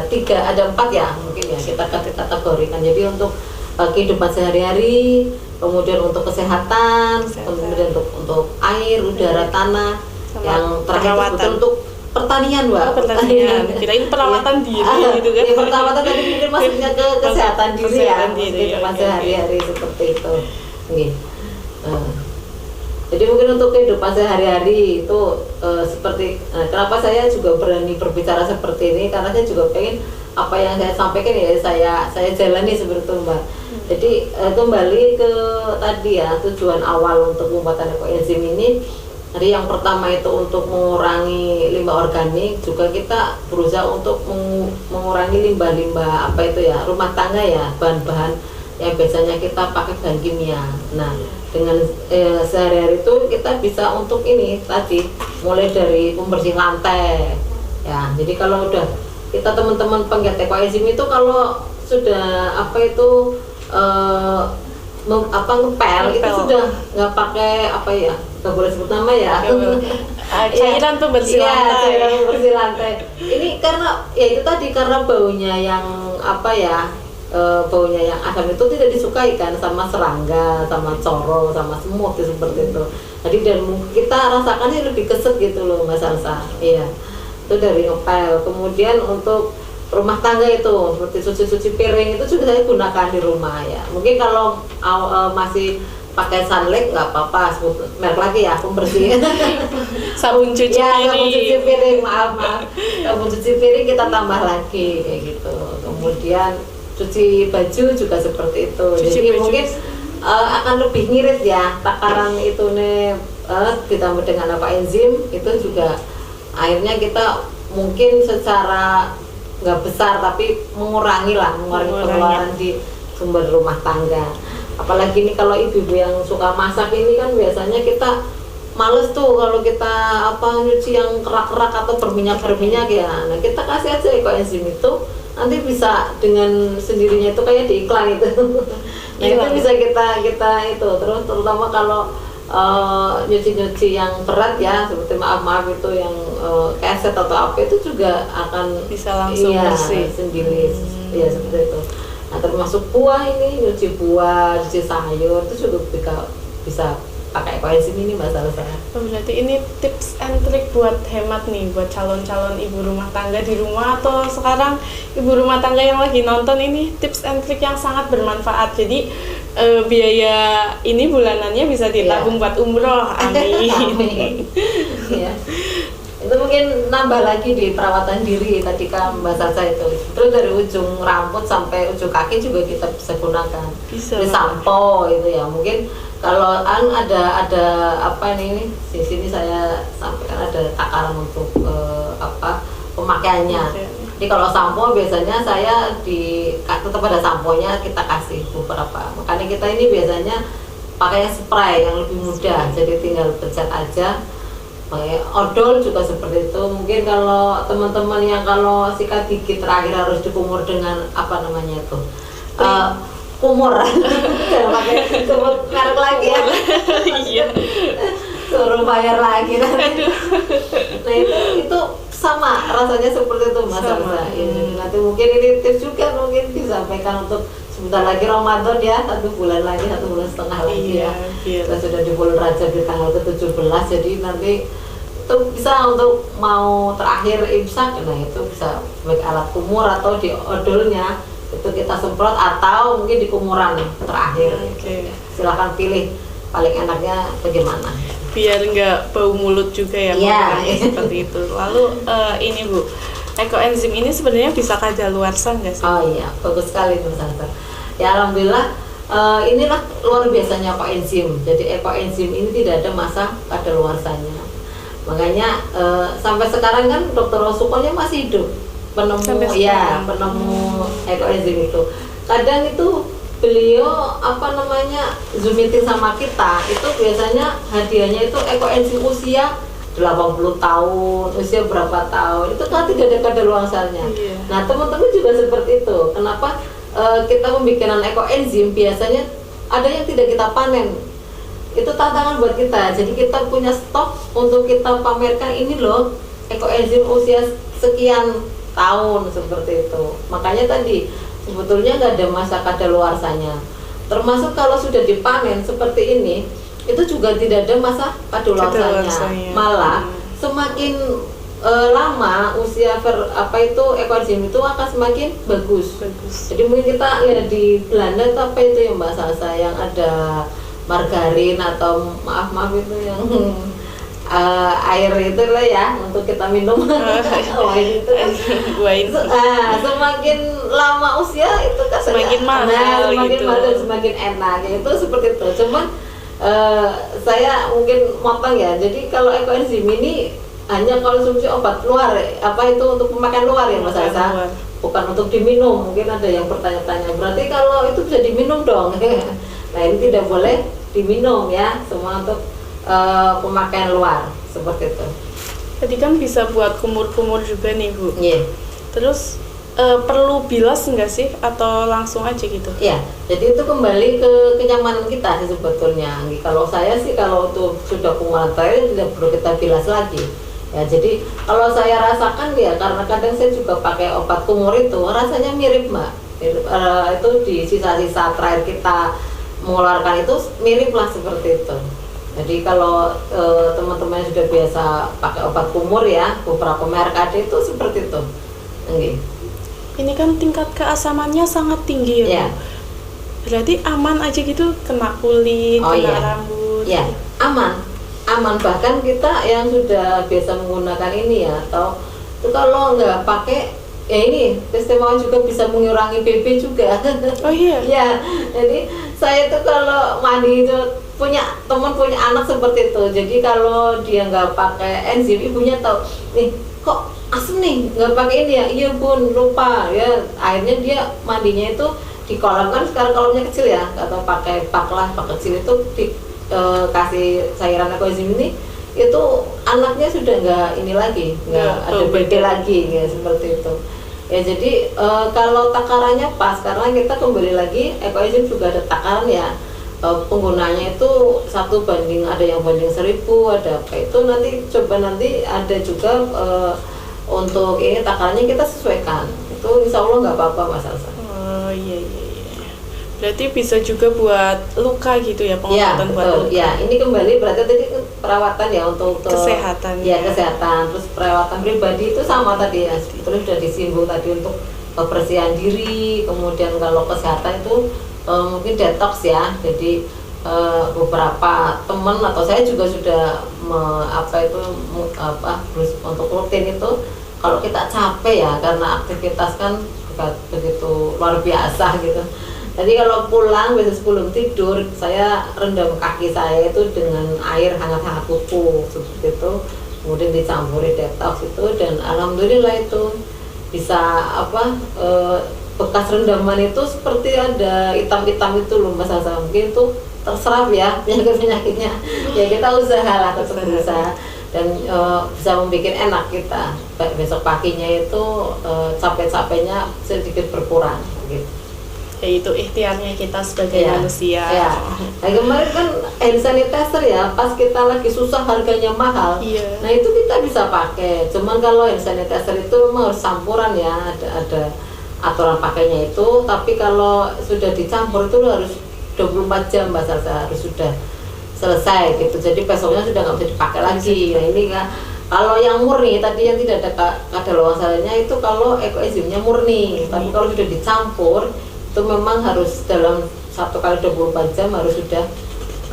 4 ya mungkin ya kita kategorikan. Jadi untuk kehidupan sehari-hari, kemudian untuk kesehatan. Kemudian untuk air, udara, tanah, sama yang terakhir perawatan. betul untuk pertanian, Mbak. Pertanian. Kirain perawatan diri gitu kan. Ya, perawatan tadi mungkin maksudnya ke kesehatan diri Kesehatan ya, diri, kehidupan oke. sehari-hari seperti itu. Nih. Jadi mungkin untuk kehidupan sehari-hari itu seperti kenapa saya juga berani berbicara seperti ini, karena saya juga pengen apa yang saya sampaikan ya saya jalani seperti itu, Mbak. Jadi kembali ke tadi ya, tujuan awal untuk pembuatan ekoenzim ini. Jadi yang pertama itu untuk mengurangi limbah organik, juga kita berusaha untuk mengurangi limbah-limbah apa itu ya, rumah tangga ya, bahan-bahan yang biasanya kita pakai bahan kimia. Nah, dengan sehari-hari itu kita bisa untuk ini tadi, mulai dari pembersih lantai ya. Jadi kalau udah kita teman-teman penggiat ekoenzim itu kalau sudah apa itu ngepel itu sudah nggak pakai apa ya, nggak boleh sebut nama ya, Cairan pembersih lantai. cairan pembersih lantai ini karena ya itu tadi, karena baunya yang apa ya, baunya yang asam itu tidak disukai kan sama serangga, sama coro, sama semut seperti itu. Jadi dan kita rasakan ini lebih keset gitu loh, Mas Salsa. Iya, itu dari ngepel. Kemudian untuk rumah tangga itu seperti cuci piring itu juga saya gunakan di rumah ya. Mungkin kalau masih pakai sunlight nggak apa-apa, sebut merek lagi ya, pembersih. Sabun cuci Ya, sabun cuci piring. piring, maaf. Sabun cuci piring kita tambah lagi kayak gitu. Kemudian cuci baju juga seperti itu. Cuci Jadi baju. mungkin akan lebih ngirit ya takaran itu nih, ditambah dengan apa enzim itu juga akhirnya kita mungkin secara nggak besar tapi mengurangi pengeluaran di sumber rumah tangga. Apalagi ini kalau ibu-ibu yang suka masak ini kan biasanya kita males tuh kalau kita apa nyuci yang kerak-kerak atau berminyak ya. Nah, kita kasih aja ekoenzim itu, nanti bisa dengan sendirinya itu kayak di iklan itu. Nah, itu bisa kita itu terus, terutama kalau nyuci yang berat ya, seperti maaf itu yang keset atau apa, itu juga akan Bisa langsung bersih sendiri ya seperti itu. Nah, termasuk buah ini, nyuci buah, nyuci sayur itu juga bisa pakai ekoenzim ini, Mbak Salsa. Berarti ini tips and trick buat hemat nih buat calon-calon ibu rumah tangga di rumah, atau sekarang ibu rumah tangga yang lagi nonton ini, tips and trick yang sangat bermanfaat. Jadi biaya ini bulanannya bisa ditabung buat umroh. Amin. Amin. Ya. Itu mungkin nambah lagi di perawatan diri tadi kan, Mbak Salsa itu. Terus dari ujung rambut sampai ujung kaki juga kita bisa gunakan. Bisa. Di sampo itu ya. Mungkin kalau ada apa nih di sini saya sampaikan ada takaran untuk pemakaiannya. Oke. Jadi kalau sampo biasanya saya tetap ada samponya kita kasih beberapa. Makanya kita ini biasanya pakai spray yang lebih mudah, jadi tinggal pencet aja. Pakai odol juga seperti itu. Mungkin kalau teman-teman yang kalau sikat gigi terakhir harus dikumur dengan apa namanya itu, kumur. Jangan pakai sebut merek lagi ya. Iya. Suruh bayar lagi nanti. Nah itu sama rasanya seperti itu, Mas Salsa. Ya, jadi nanti mungkin ini tips juga mungkin disampaikan untuk sebentar lagi Ramadan ya, 1 bulan lagi, 1 bulan setengah lagi ya. Kita sudah di bulan Rajab di tanggal ke-17, jadi nanti itu bisa untuk mau terakhir imsak, nah itu bisa baik alat kumur atau di odolnya itu kita semprot, atau mungkin di kumuran terakhir. Oke. Silahkan pilih paling enaknya bagaimana. Biar nggak bau mulut juga ya, Iya. makanya seperti itu. Lalu ini Bu, ekoenzim ini sebenarnya bisa kadaluarsa nggak sih? Oh iya, bagus sekali Mas Salsa. Ya alhamdulillah, inilah luar biasanya ekoenzim. Jadi ekoenzim ini tidak ada masa kadaluarsanya. Makanya sampai sekarang kan Dr. Rosukonya masih hidup, penemu ekoenzim itu. Kadang itu beliau Zoom meeting sama kita, itu biasanya hadiahnya itu ekoenzim usia 80 tahun, usia berapa tahun, itu kan tidak ada kadaluarsanya. Iya. Nah, teman-teman juga seperti itu. Kenapa kita membikinkan ekoenzim biasanya ada yang tidak kita panen. Itu tantangan buat kita. Jadi kita punya stok untuk kita pamerkan, ini loh ekoenzim usia sekian tahun seperti itu. Makanya tadi sebetulnya nggak ada masa kadaluarsanya. Termasuk kalau sudah dipanen seperti ini, itu juga tidak ada masa kadaluarsanya. Malah semakin lama usia ekoenzim itu akan semakin bagus. Jadi mungkin kita lihat di Belanda itu apa itu yang Mbak Salsa yang ada margarin atau maaf itu yang air itu lah ya untuk kita minum. Wine itu kan semakin lama usia itu kan semakin mahal semakin mahal dan semakin enak itu seperti itu. Cuman saya mungkin motong ya. Jadi kalau ekoenzim ini hanya konsumsi obat luar, itu untuk pemakaian luar ya Mas Asa, bukan untuk diminum. Mungkin ada yang bertanya-tanya, berarti kalau itu bisa diminum dong? Nah ini tidak boleh diminum ya, semua untuk pemakaian luar seperti itu. Jadi kan bisa buat kumur-kumur juga nih Bu. Iya. Terus perlu bilas enggak sih atau langsung aja gitu? Iya, jadi itu kembali ke kenyamanan kita sih sebetulnya. Kalau saya sih kalau itu sudah kumuran terakhir tidak perlu kita bilas lagi. Ya, jadi kalau saya rasakan ya karena kadang saya juga pakai obat kumur itu rasanya mirip Mbak. Itu di sisa-sisa terakhir kita mengeluarkan itu mirip lah seperti itu. Jadi kalau teman-teman yang sudah biasa pakai obat kumur ya beberapa merek ada itu seperti itu. Okay. Ini kan tingkat keasamannya sangat tinggi ya. Berarti aman aja gitu kena kulit, rambut. Iya, aman. Bahkan kita yang sudah biasa menggunakan ini ya, atau itu kalau nggak pakai ya ini istimewa juga bisa mengurangi BB juga. Oh iya. Ya, jadi saya tuh kalau mandi itu teman punya anak seperti itu. Jadi kalau dia nggak pakai enzim, ibunya tahu nih kok asem nih nggak pakai ini ya. Iya Bun, lupa ya. Akhirnya dia mandinya itu di kolam kan sekarang kolamnya kecil ya, atau pakai bak kecil itu kasih cairan ekoenzim ini itu anaknya sudah nggak ini lagi nggak ada BB lagi ya seperti itu ya. Jadi kalau takarannya pas karena kita kembali lagi ekoenzim juga ada takaran ya, penggunanya itu 1 banding ada yang banding 1000 ada apa itu nanti ada juga untuk ini takarannya kita sesuaikan itu insya Allah nggak apa-apa Mas Alsa. Oh iya. Berarti bisa juga buat luka gitu ya, pengobatan buat luka. Ya, ini kembali berarti tadi perawatan ya untuk kesehatan. Ya, kesehatan. Terus perawatan pribadi itu sama tadi ya. Terus sudah disinggung tadi untuk kebersihan diri, kemudian kalau kesehatan itu mungkin detox ya. Jadi beberapa teman atau saya juga sudah untuk rutin itu kalau kita capek ya karena aktivitas kan begitu luar biasa gitu. Jadi kalau pulang biasa sebelum tidur saya rendam kaki saya itu dengan air hangat-hangat kuku seperti itu, kemudian dicampuri detox itu dan alhamdulillah itu bisa bekas rendaman itu seperti ada hitam-hitam itu loh Mas Asa, mungkin itu terserap ya penyakit-penyakitnya. Ya kita usaha lah tetap berusaha dan bisa membuat enak kita. Besok paginya itu capek-capeknya sedikit berkurang gitu. Yaitu ikhtiarnya kita sebagai manusia. Ya. Nah, kemarin kan hand sanitizer ya, pas kita lagi susah harganya mahal. Iya. Nah itu kita bisa pakai. Cuman kalau hand sanitizer itu memang harus campuran ya, ada aturan pakainya itu. Tapi kalau sudah dicampur itu harus 24 jam Mbak Salsa harus sudah selesai gitu. Jadi besoknya sudah nggak bisa dipakai lagi. Nah ini kan kalau yang murni tadi yang tidak ada kadaluarsanya itu kalau ekoenzimnya murni. Tapi kalau sudah dicampur itu memang harus dalam 1 kali 24 jam harus sudah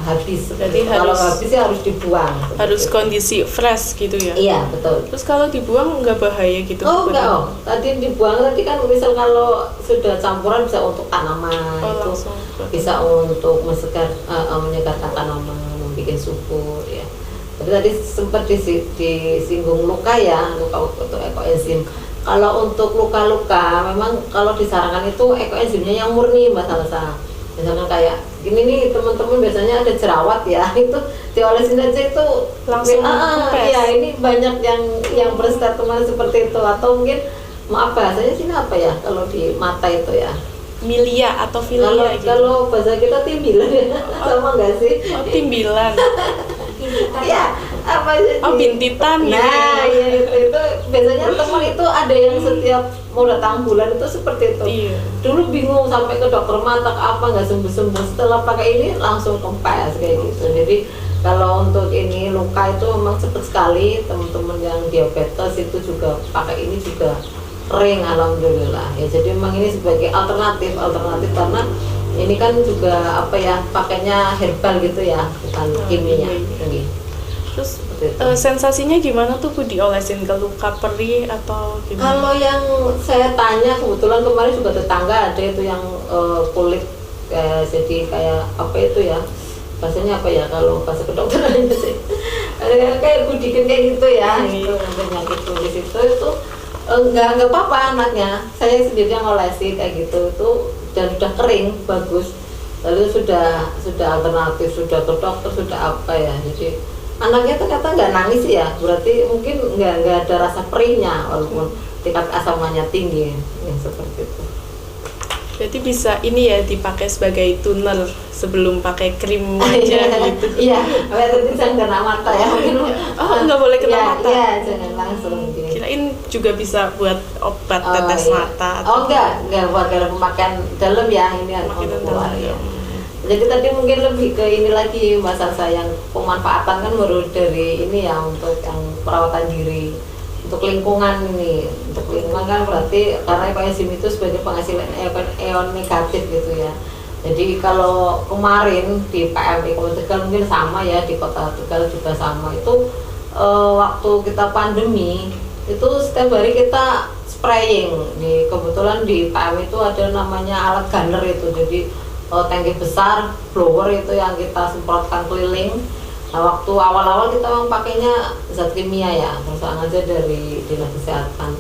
habis. Jadi kalau habis ya harus dibuang. Harus kondisi fresh gitu ya. Iya betul. Terus kalau dibuang nggak bahaya gitu? Oh enggak. Tadi dibuang tadi kan misal kalau sudah campuran bisa untuk tanaman itu bisa untuk menyegarkan tanaman, membuat subur ya. Tapi tadi sempat disinggung luka ya, luka untuk ekoenzim. Kalau untuk luka-luka, memang kalau disarankan itu ekoenzimnya yang murni Mbak Salsa. Misalkan kayak gini nih teman-teman biasanya ada jerawat ya, itu diolesin aja itu langsung ya ini banyak yang berstatement seperti itu atau mungkin bahasanya sini apa ya kalau di mata itu ya milia atau filia gitu. Kalau bahasa kita timbilan ya sama nggak sih? Oh timbilan. Ya apa sih? Oh, bintitan ya. Nah, ya itu biasanya teman itu ada yang setiap mau datang bulan itu seperti itu. Iya. Dulu bingung sampai ke dokter mata apa nggak sembuh-sembuh. Setelah pakai ini langsung kempes kayak gitu. Jadi kalau untuk ini luka itu memang cepat sekali. Teman-teman yang diabetes itu juga pakai ini juga kering alhamdulillah. Ya jadi memang ini sebagai alternatif karena ini kan juga apa ya pakainya herbal gitu ya, bukan kimia. Iya. Terus sensasinya gimana tuh Bu, diolesin ke luka perih atau gimana? Kalau yang saya tanya kebetulan kemarin juga tetangga ada itu yang kulit jadi kayak apa itu ya, bahasanya apa ya kalau bahasa kedokterannya sih kayak gudikin kayak gitu ya, itu penyakit kulit itu enggak apa-apa anaknya, saya sendiri yang ngolesi kayak gitu itu dan sudah kering bagus, lalu sudah alternatif, sudah ke dokter, sudah apa ya, jadi anaknya ternyata nggak nangis ya, berarti mungkin nggak ada rasa perihnya walaupun tingkat asamannya tinggi ya, seperti itu. Berarti bisa ini ya dipakai sebagai toner sebelum pakai krim aja gitu. Iya, berarti jangan kena mata ya. Oh, nggak boleh kena mata. Iya, jangan langsung. Kirain juga bisa buat obat tetes mata. Oh enggak buat dalam pemakaian dalam ya, ini untuk keluar ya. Jadi tadi mungkin lebih ke ini lagi masa saya yang pemanfaatan kan baru dari ini ya untuk yang perawatan diri. Untuk lingkungan ini, untuk lingkungan kan berarti karena ekoenzim itu sebagai penghasil ion negatif gitu ya. Jadi kalau kemarin di PMI Kota Tegal mungkin sama ya, di Kota Tegal juga sama itu waktu kita pandemi itu setiap hari kita spraying. Kebetulan di PMI itu ada namanya alat gunner itu, jadi tangki besar blower itu yang kita semprotkan keliling. Nah, waktu awal-awal kita memang pakainya zat kimia ya, perusahaan aja dari dinas kesehatan.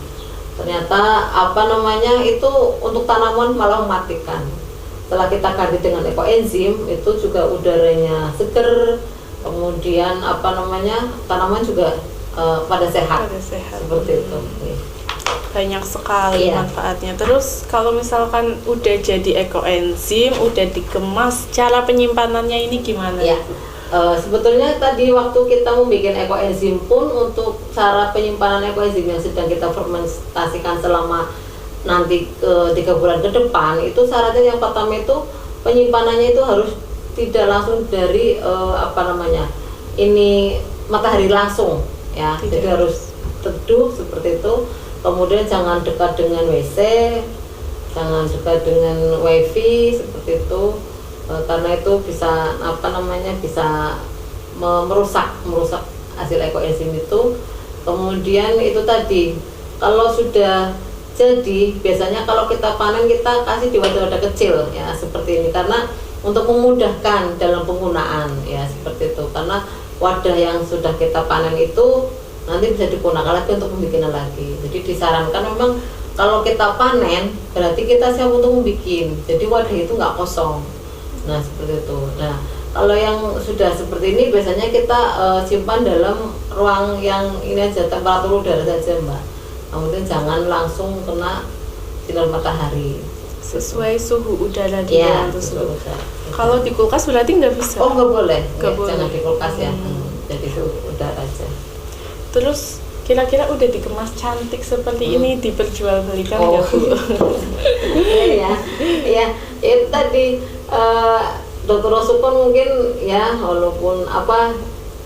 Ternyata apa namanya itu untuk tanaman malah mematikan. Setelah kita ganti dengan ekoenzim itu juga udaranya seger, kemudian apa namanya tanaman juga pada sehat. Seperti itu. Banyak sekali manfaatnya. Terus kalau misalkan udah jadi ekoenzim, udah dikemas, cara penyimpanannya ini gimana? Ya. Sebetulnya tadi waktu kita membuat ekoenzim pun untuk cara penyimpanan ekoenzim yang sedang kita fermentasikan selama nanti 3 bulan ke depan itu syaratnya yang pertama itu penyimpanannya itu harus tidak langsung dari ini matahari langsung ya, jadi harus teduh seperti itu, kemudian jangan dekat dengan WC, jangan dekat dengan wifi seperti itu. Karena itu bisa bisa merusak hasil ekoenzim itu. Kemudian itu tadi kalau sudah jadi biasanya kalau kita panen kita kasih di wadah-wadah kecil ya seperti ini karena untuk memudahkan dalam penggunaan ya seperti itu, karena wadah yang sudah kita panen itu nanti bisa digunakan lagi untuk pembikinan lagi. Jadi disarankan memang kalau kita panen berarti kita siap untuk membuat, jadi wadah itu nggak kosong. Nah seperti itu. Nah kalau yang sudah seperti ini biasanya kita simpan dalam ruang yang ini aja, temperatur udara saja Mbak. Kemudian jangan langsung kena sinar matahari. Sesuai suhu udara di ruangan tersebut. Kalau di kulkas berarti nggak bisa? Oh nggak boleh. Boleh. Jangan di kulkas ya. Jadi suhu udara aja. Terus kira-kira udah dikemas cantik seperti ini diperjualbelikan nggak Bu? Iya, itu tadi Dr. Rosukon mungkin ya walaupun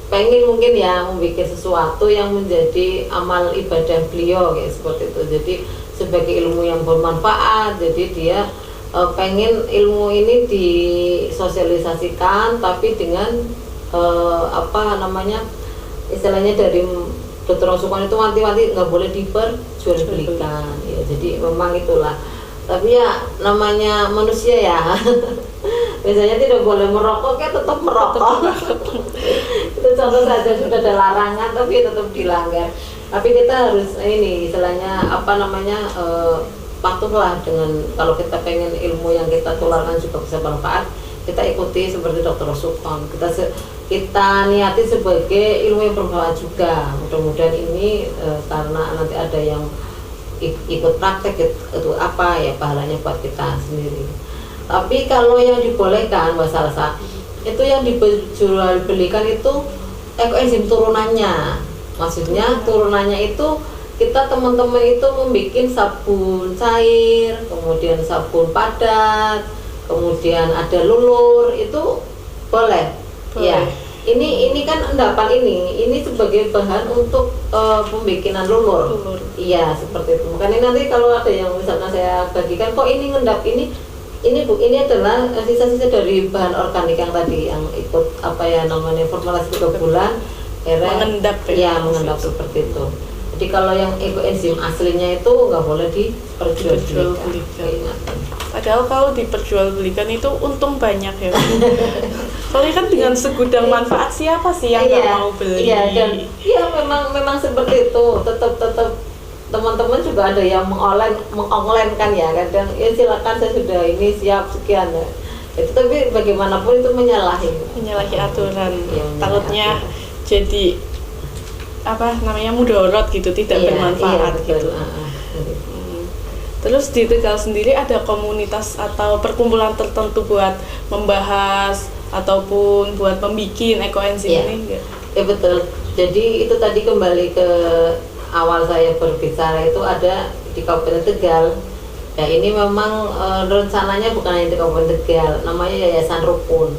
pengen mungkin ya membuat sesuatu yang menjadi amal ibadah beliau kayak seperti itu. Jadi sebagai ilmu yang bermanfaat, jadi dia pengen ilmu ini disosialisasikan tapi dengan istilahnya dari Dr. Rosukon itu wanti-wanti nggak boleh diperjualbelikan ya, jadi memang itulah. Tapi ya namanya manusia ya biasanya tidak boleh merokok, kayak tetap merokok. Itu contoh saja, sudah ada larangan tapi tetap dilanggar. Tapi kita harus ini istilahnya patuhlah dengan kalau kita pengen ilmu yang kita tularkan juga bisa bermanfaat, kita ikuti seperti Dr. Rosukon. Kita niati sebagai ilmu yang bermanfaat juga. Mudah-mudahan ini karena nanti ada yang ikut praktek itu pahalanya buat kita sendiri. Tapi kalau yang dibolehkan Mbak Salsa itu yang dijual belikan itu ekoenzim turunannya. Maksudnya turunannya itu kita teman-teman itu membuat sabun cair, kemudian sabun padat, kemudian ada lulur, itu boleh. Ya, ini kan endapan ini sebagai bahan untuk pembikinan lulur. Iya, seperti itu. Makanya nanti kalau ada yang misalnya saya bagikan, kok ini ngendap ini Bu, ini adalah sisa-sisa dari bahan organik yang tadi yang ikut apa ya namanya formulasi 3 bulan. Mengendap ya, mengendap seperti itu. Jadi kalau yang ekoenzim aslinya itu nggak boleh diperjualbelikan. Padahal kalau diperjualbelikan itu untung banyak ya. Soalnya kan dengan segudang manfaat siapa sih yang nggak mau beli? Iya, dan memang seperti itu. Tetap teman-teman juga ada yang mengonline kan ya. Kadang ya silakan saya sudah ini siap sekian ya. Itu tapi bagaimanapun itu menyalahi aturan. Ya, takutnya jadi apa namanya mudorot gitu, tidak bermanfaat gitu. Terus di Tegal sendiri ada komunitas atau perkumpulan tertentu buat membahas ataupun buat membikin ekoenzim ini enggak? Ya betul. Jadi itu tadi kembali ke awal saya berbicara, itu ada di Kabupaten Tegal. Ya ini memang rencananya bukan hanya di Kabupaten Tegal, namanya Yayasan Rukun.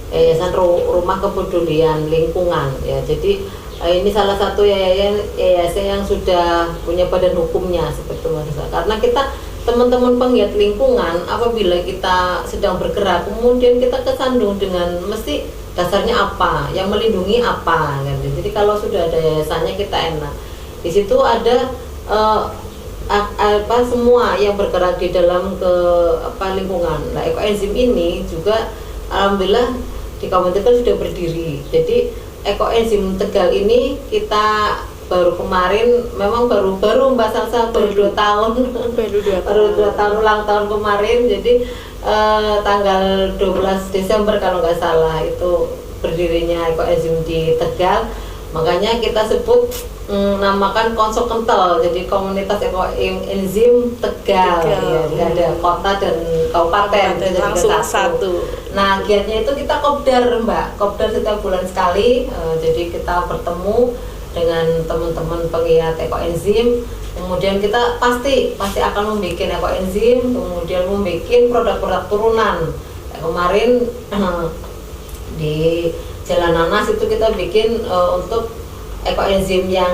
Yayasan Rumah Kepedulian Lingkungan ya. Jadi ini salah satu yayasan yang sudah punya badan hukumnya seperti itu. Karena kita teman-teman penggiat lingkungan, apabila kita sedang bergerak kemudian kita kesandung dengan mesti dasarnya apa, yang melindungi apa kan. Jadi kalau sudah ada yayasannya kita enak. Di situ ada semua yang bergerak di dalam lingkungan. Nah, ekoenzim ini juga alhamdulillah di Kabupaten Tegal sudah berdiri. Jadi ekoenzim Tegal ini kita baru kemarin, memang baru Mbak Salsa baru 2 tahun baru 2 tahun ulang tahun kemarin. Jadi tanggal 12 Desember kalau nggak salah itu berdirinya ekoenzim di Tegal. Makanya kita sebut namakan Konsok Kental, jadi komunitas ekoenzim Tegal. Ya, ada kota dan kabupaten langsung satu. Nah, giatnya itu kita kopdar Mbak, kopdar setiap bulan sekali. Jadi kita bertemu dengan teman-teman penggiat ekoenzim, kemudian kita pasti akan membuat ekoenzim, kemudian membuat produk-produk turunan. Kemarin di Jalan Nanas itu kita bikin untuk ekoenzim yang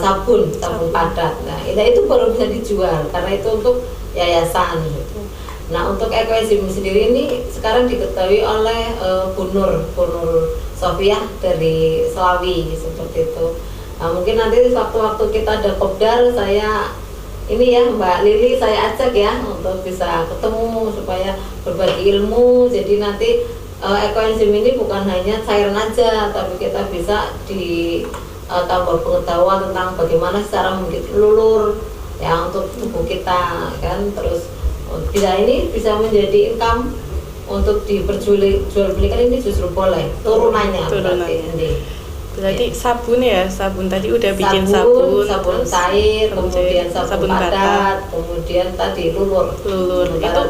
sabun padat. Nah, itu baru bisa dijual karena itu untuk yayasan gitu. Nah, untuk ekoenzim sendiri ini sekarang diketahui oleh Bu Nur Sofia dari Selawi seperti itu. Nah, mungkin nanti waktu kita ada kopdar, saya ini ya Mbak Lili saya ajak ya untuk bisa ketemu supaya berbagi ilmu. Jadi nanti ekoenzim ini bukan hanya cairan aja, tapi kita bisa tambah pengetahuan tentang bagaimana cara membuat lulur ya untuk tubuh kita kan. Terus ini bisa menjadi income untuk diperjualbelikan, ini justru boleh turunannya. Berarti sabun ya, sabun tadi udah bikin sabun cair, kemudian sabun padat, kemudian tadi lulur. Itu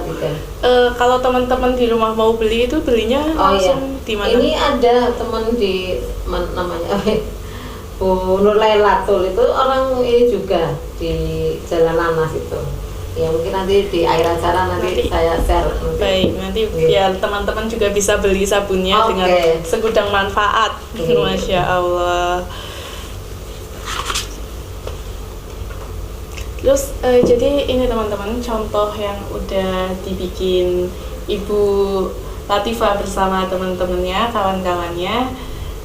kalau teman-teman di rumah mau beli itu belinya langsung di mana? Ini ada teman di namanya Bu Nur Lailatul, itu orang ini juga di Jalan Nanas itu. Ya mungkin nanti di akhir acara nanti saya share. Baik, nanti biar teman-teman juga bisa beli sabunnya dengan segudang manfaat. Masya Allah. Terus jadi ini teman-teman contoh yang udah dibikin Ibu Latifah bersama teman-temannya, kawan-kawannya.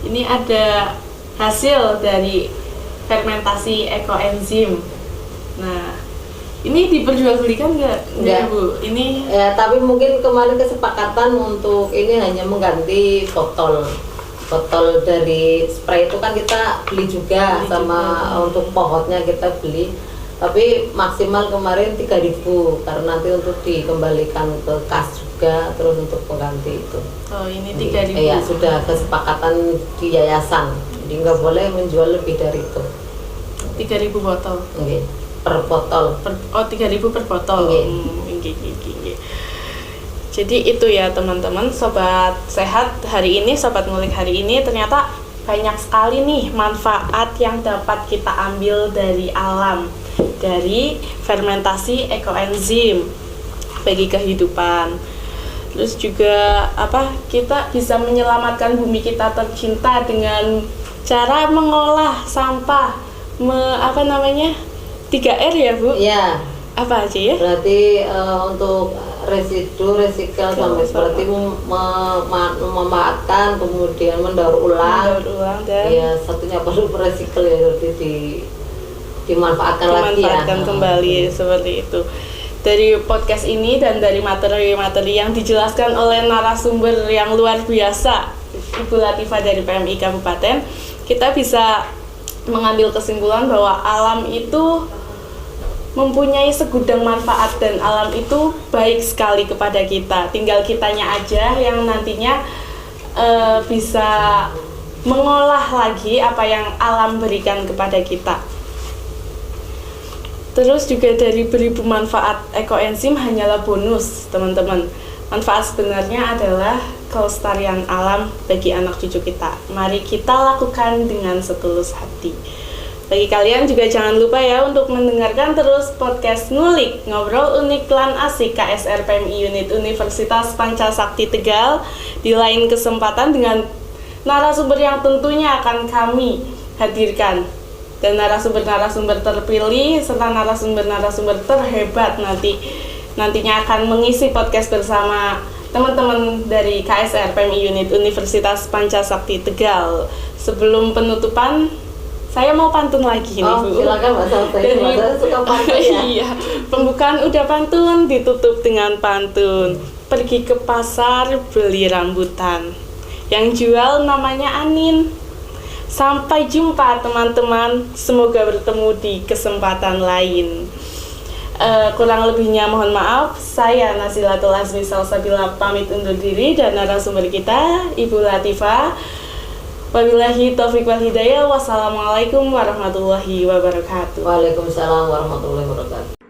Ini ada hasil dari fermentasi ekoenzim. Nah, ini diperjualbelikan nggak Bu? Ini ya, tapi mungkin kemarin kesepakatan untuk ini hanya mengganti botol dari spray itu kan kita beli juga untuk pohonnya kita beli, tapi maksimal kemarin 3.000 karena nanti untuk dikembalikan ke kas juga, terus untuk pengganti itu. Oh, ini 3.000. Ya sudah kesepakatan di yayasan, jadi nggak boleh menjual lebih dari itu. 3.000 botol. Okay. Per botol. 3.000 per botol. Jadi itu ya teman-teman, sobat sehat hari ini, sobat ngulik hari ini, ternyata banyak sekali nih manfaat yang dapat kita ambil dari alam, dari fermentasi ekoenzim bagi kehidupan. Terus juga kita bisa menyelamatkan bumi kita tercinta dengan cara mengolah sampah 3R ya Bu? Iya. Apa aja ya? Berarti untuk resikel sampai seperti memanfaatkan, kemudian mendaur ulang dan ya satunya baru resikel ya, berarti dimanfaatkan lagi ya. Kembali seperti itu. Dari podcast ini dan dari materi-materi yang dijelaskan oleh narasumber yang luar biasa, Ibu Latifah dari PMI Kabupaten, kita bisa mengambil kesimpulan bahwa alam itu mempunyai segudang manfaat dan alam itu baik sekali kepada kita. Tinggal kitanya aja yang nantinya bisa mengolah lagi apa yang alam berikan kepada kita. Terus juga dari beribu manfaat ekoenzim hanyalah bonus, teman-teman. Manfaat sebenarnya adalah kelestarian alam bagi anak cucu kita. Mari kita lakukan dengan setulus hati. Bagi kalian juga jangan lupa ya untuk mendengarkan terus podcast Ngulik, Ngobrol Unik Lan Asik KSR PMI Unit Universitas Pancasakti Tegal di lain kesempatan dengan narasumber yang tentunya akan kami hadirkan. Dan narasumber-narasumber terpilih serta narasumber-narasumber terhebat nantinya akan mengisi podcast bersama teman-teman dari KSR PMI Unit Universitas Pancasakti Tegal. Sebelum penutupan, saya mau pantun lagi nih Bu. Silakan Mbak Salsa, saya suka pantun ya. Iya, pembukaan udah pantun, ditutup dengan pantun. Pergi ke pasar beli rambutan, yang jual namanya Anin. Sampai jumpa teman-teman, semoga bertemu di kesempatan lain. Kurang lebihnya mohon maaf. Saya Nasilatul Azmi Salsabila pamit undur diri dan narasumber kita Ibu Latifah. Wabillahi taufiq wal hidayah. Wassalamualaikum warahmatullahi wabarakatuh. Waalaikumsalam warahmatullahi wabarakatuh.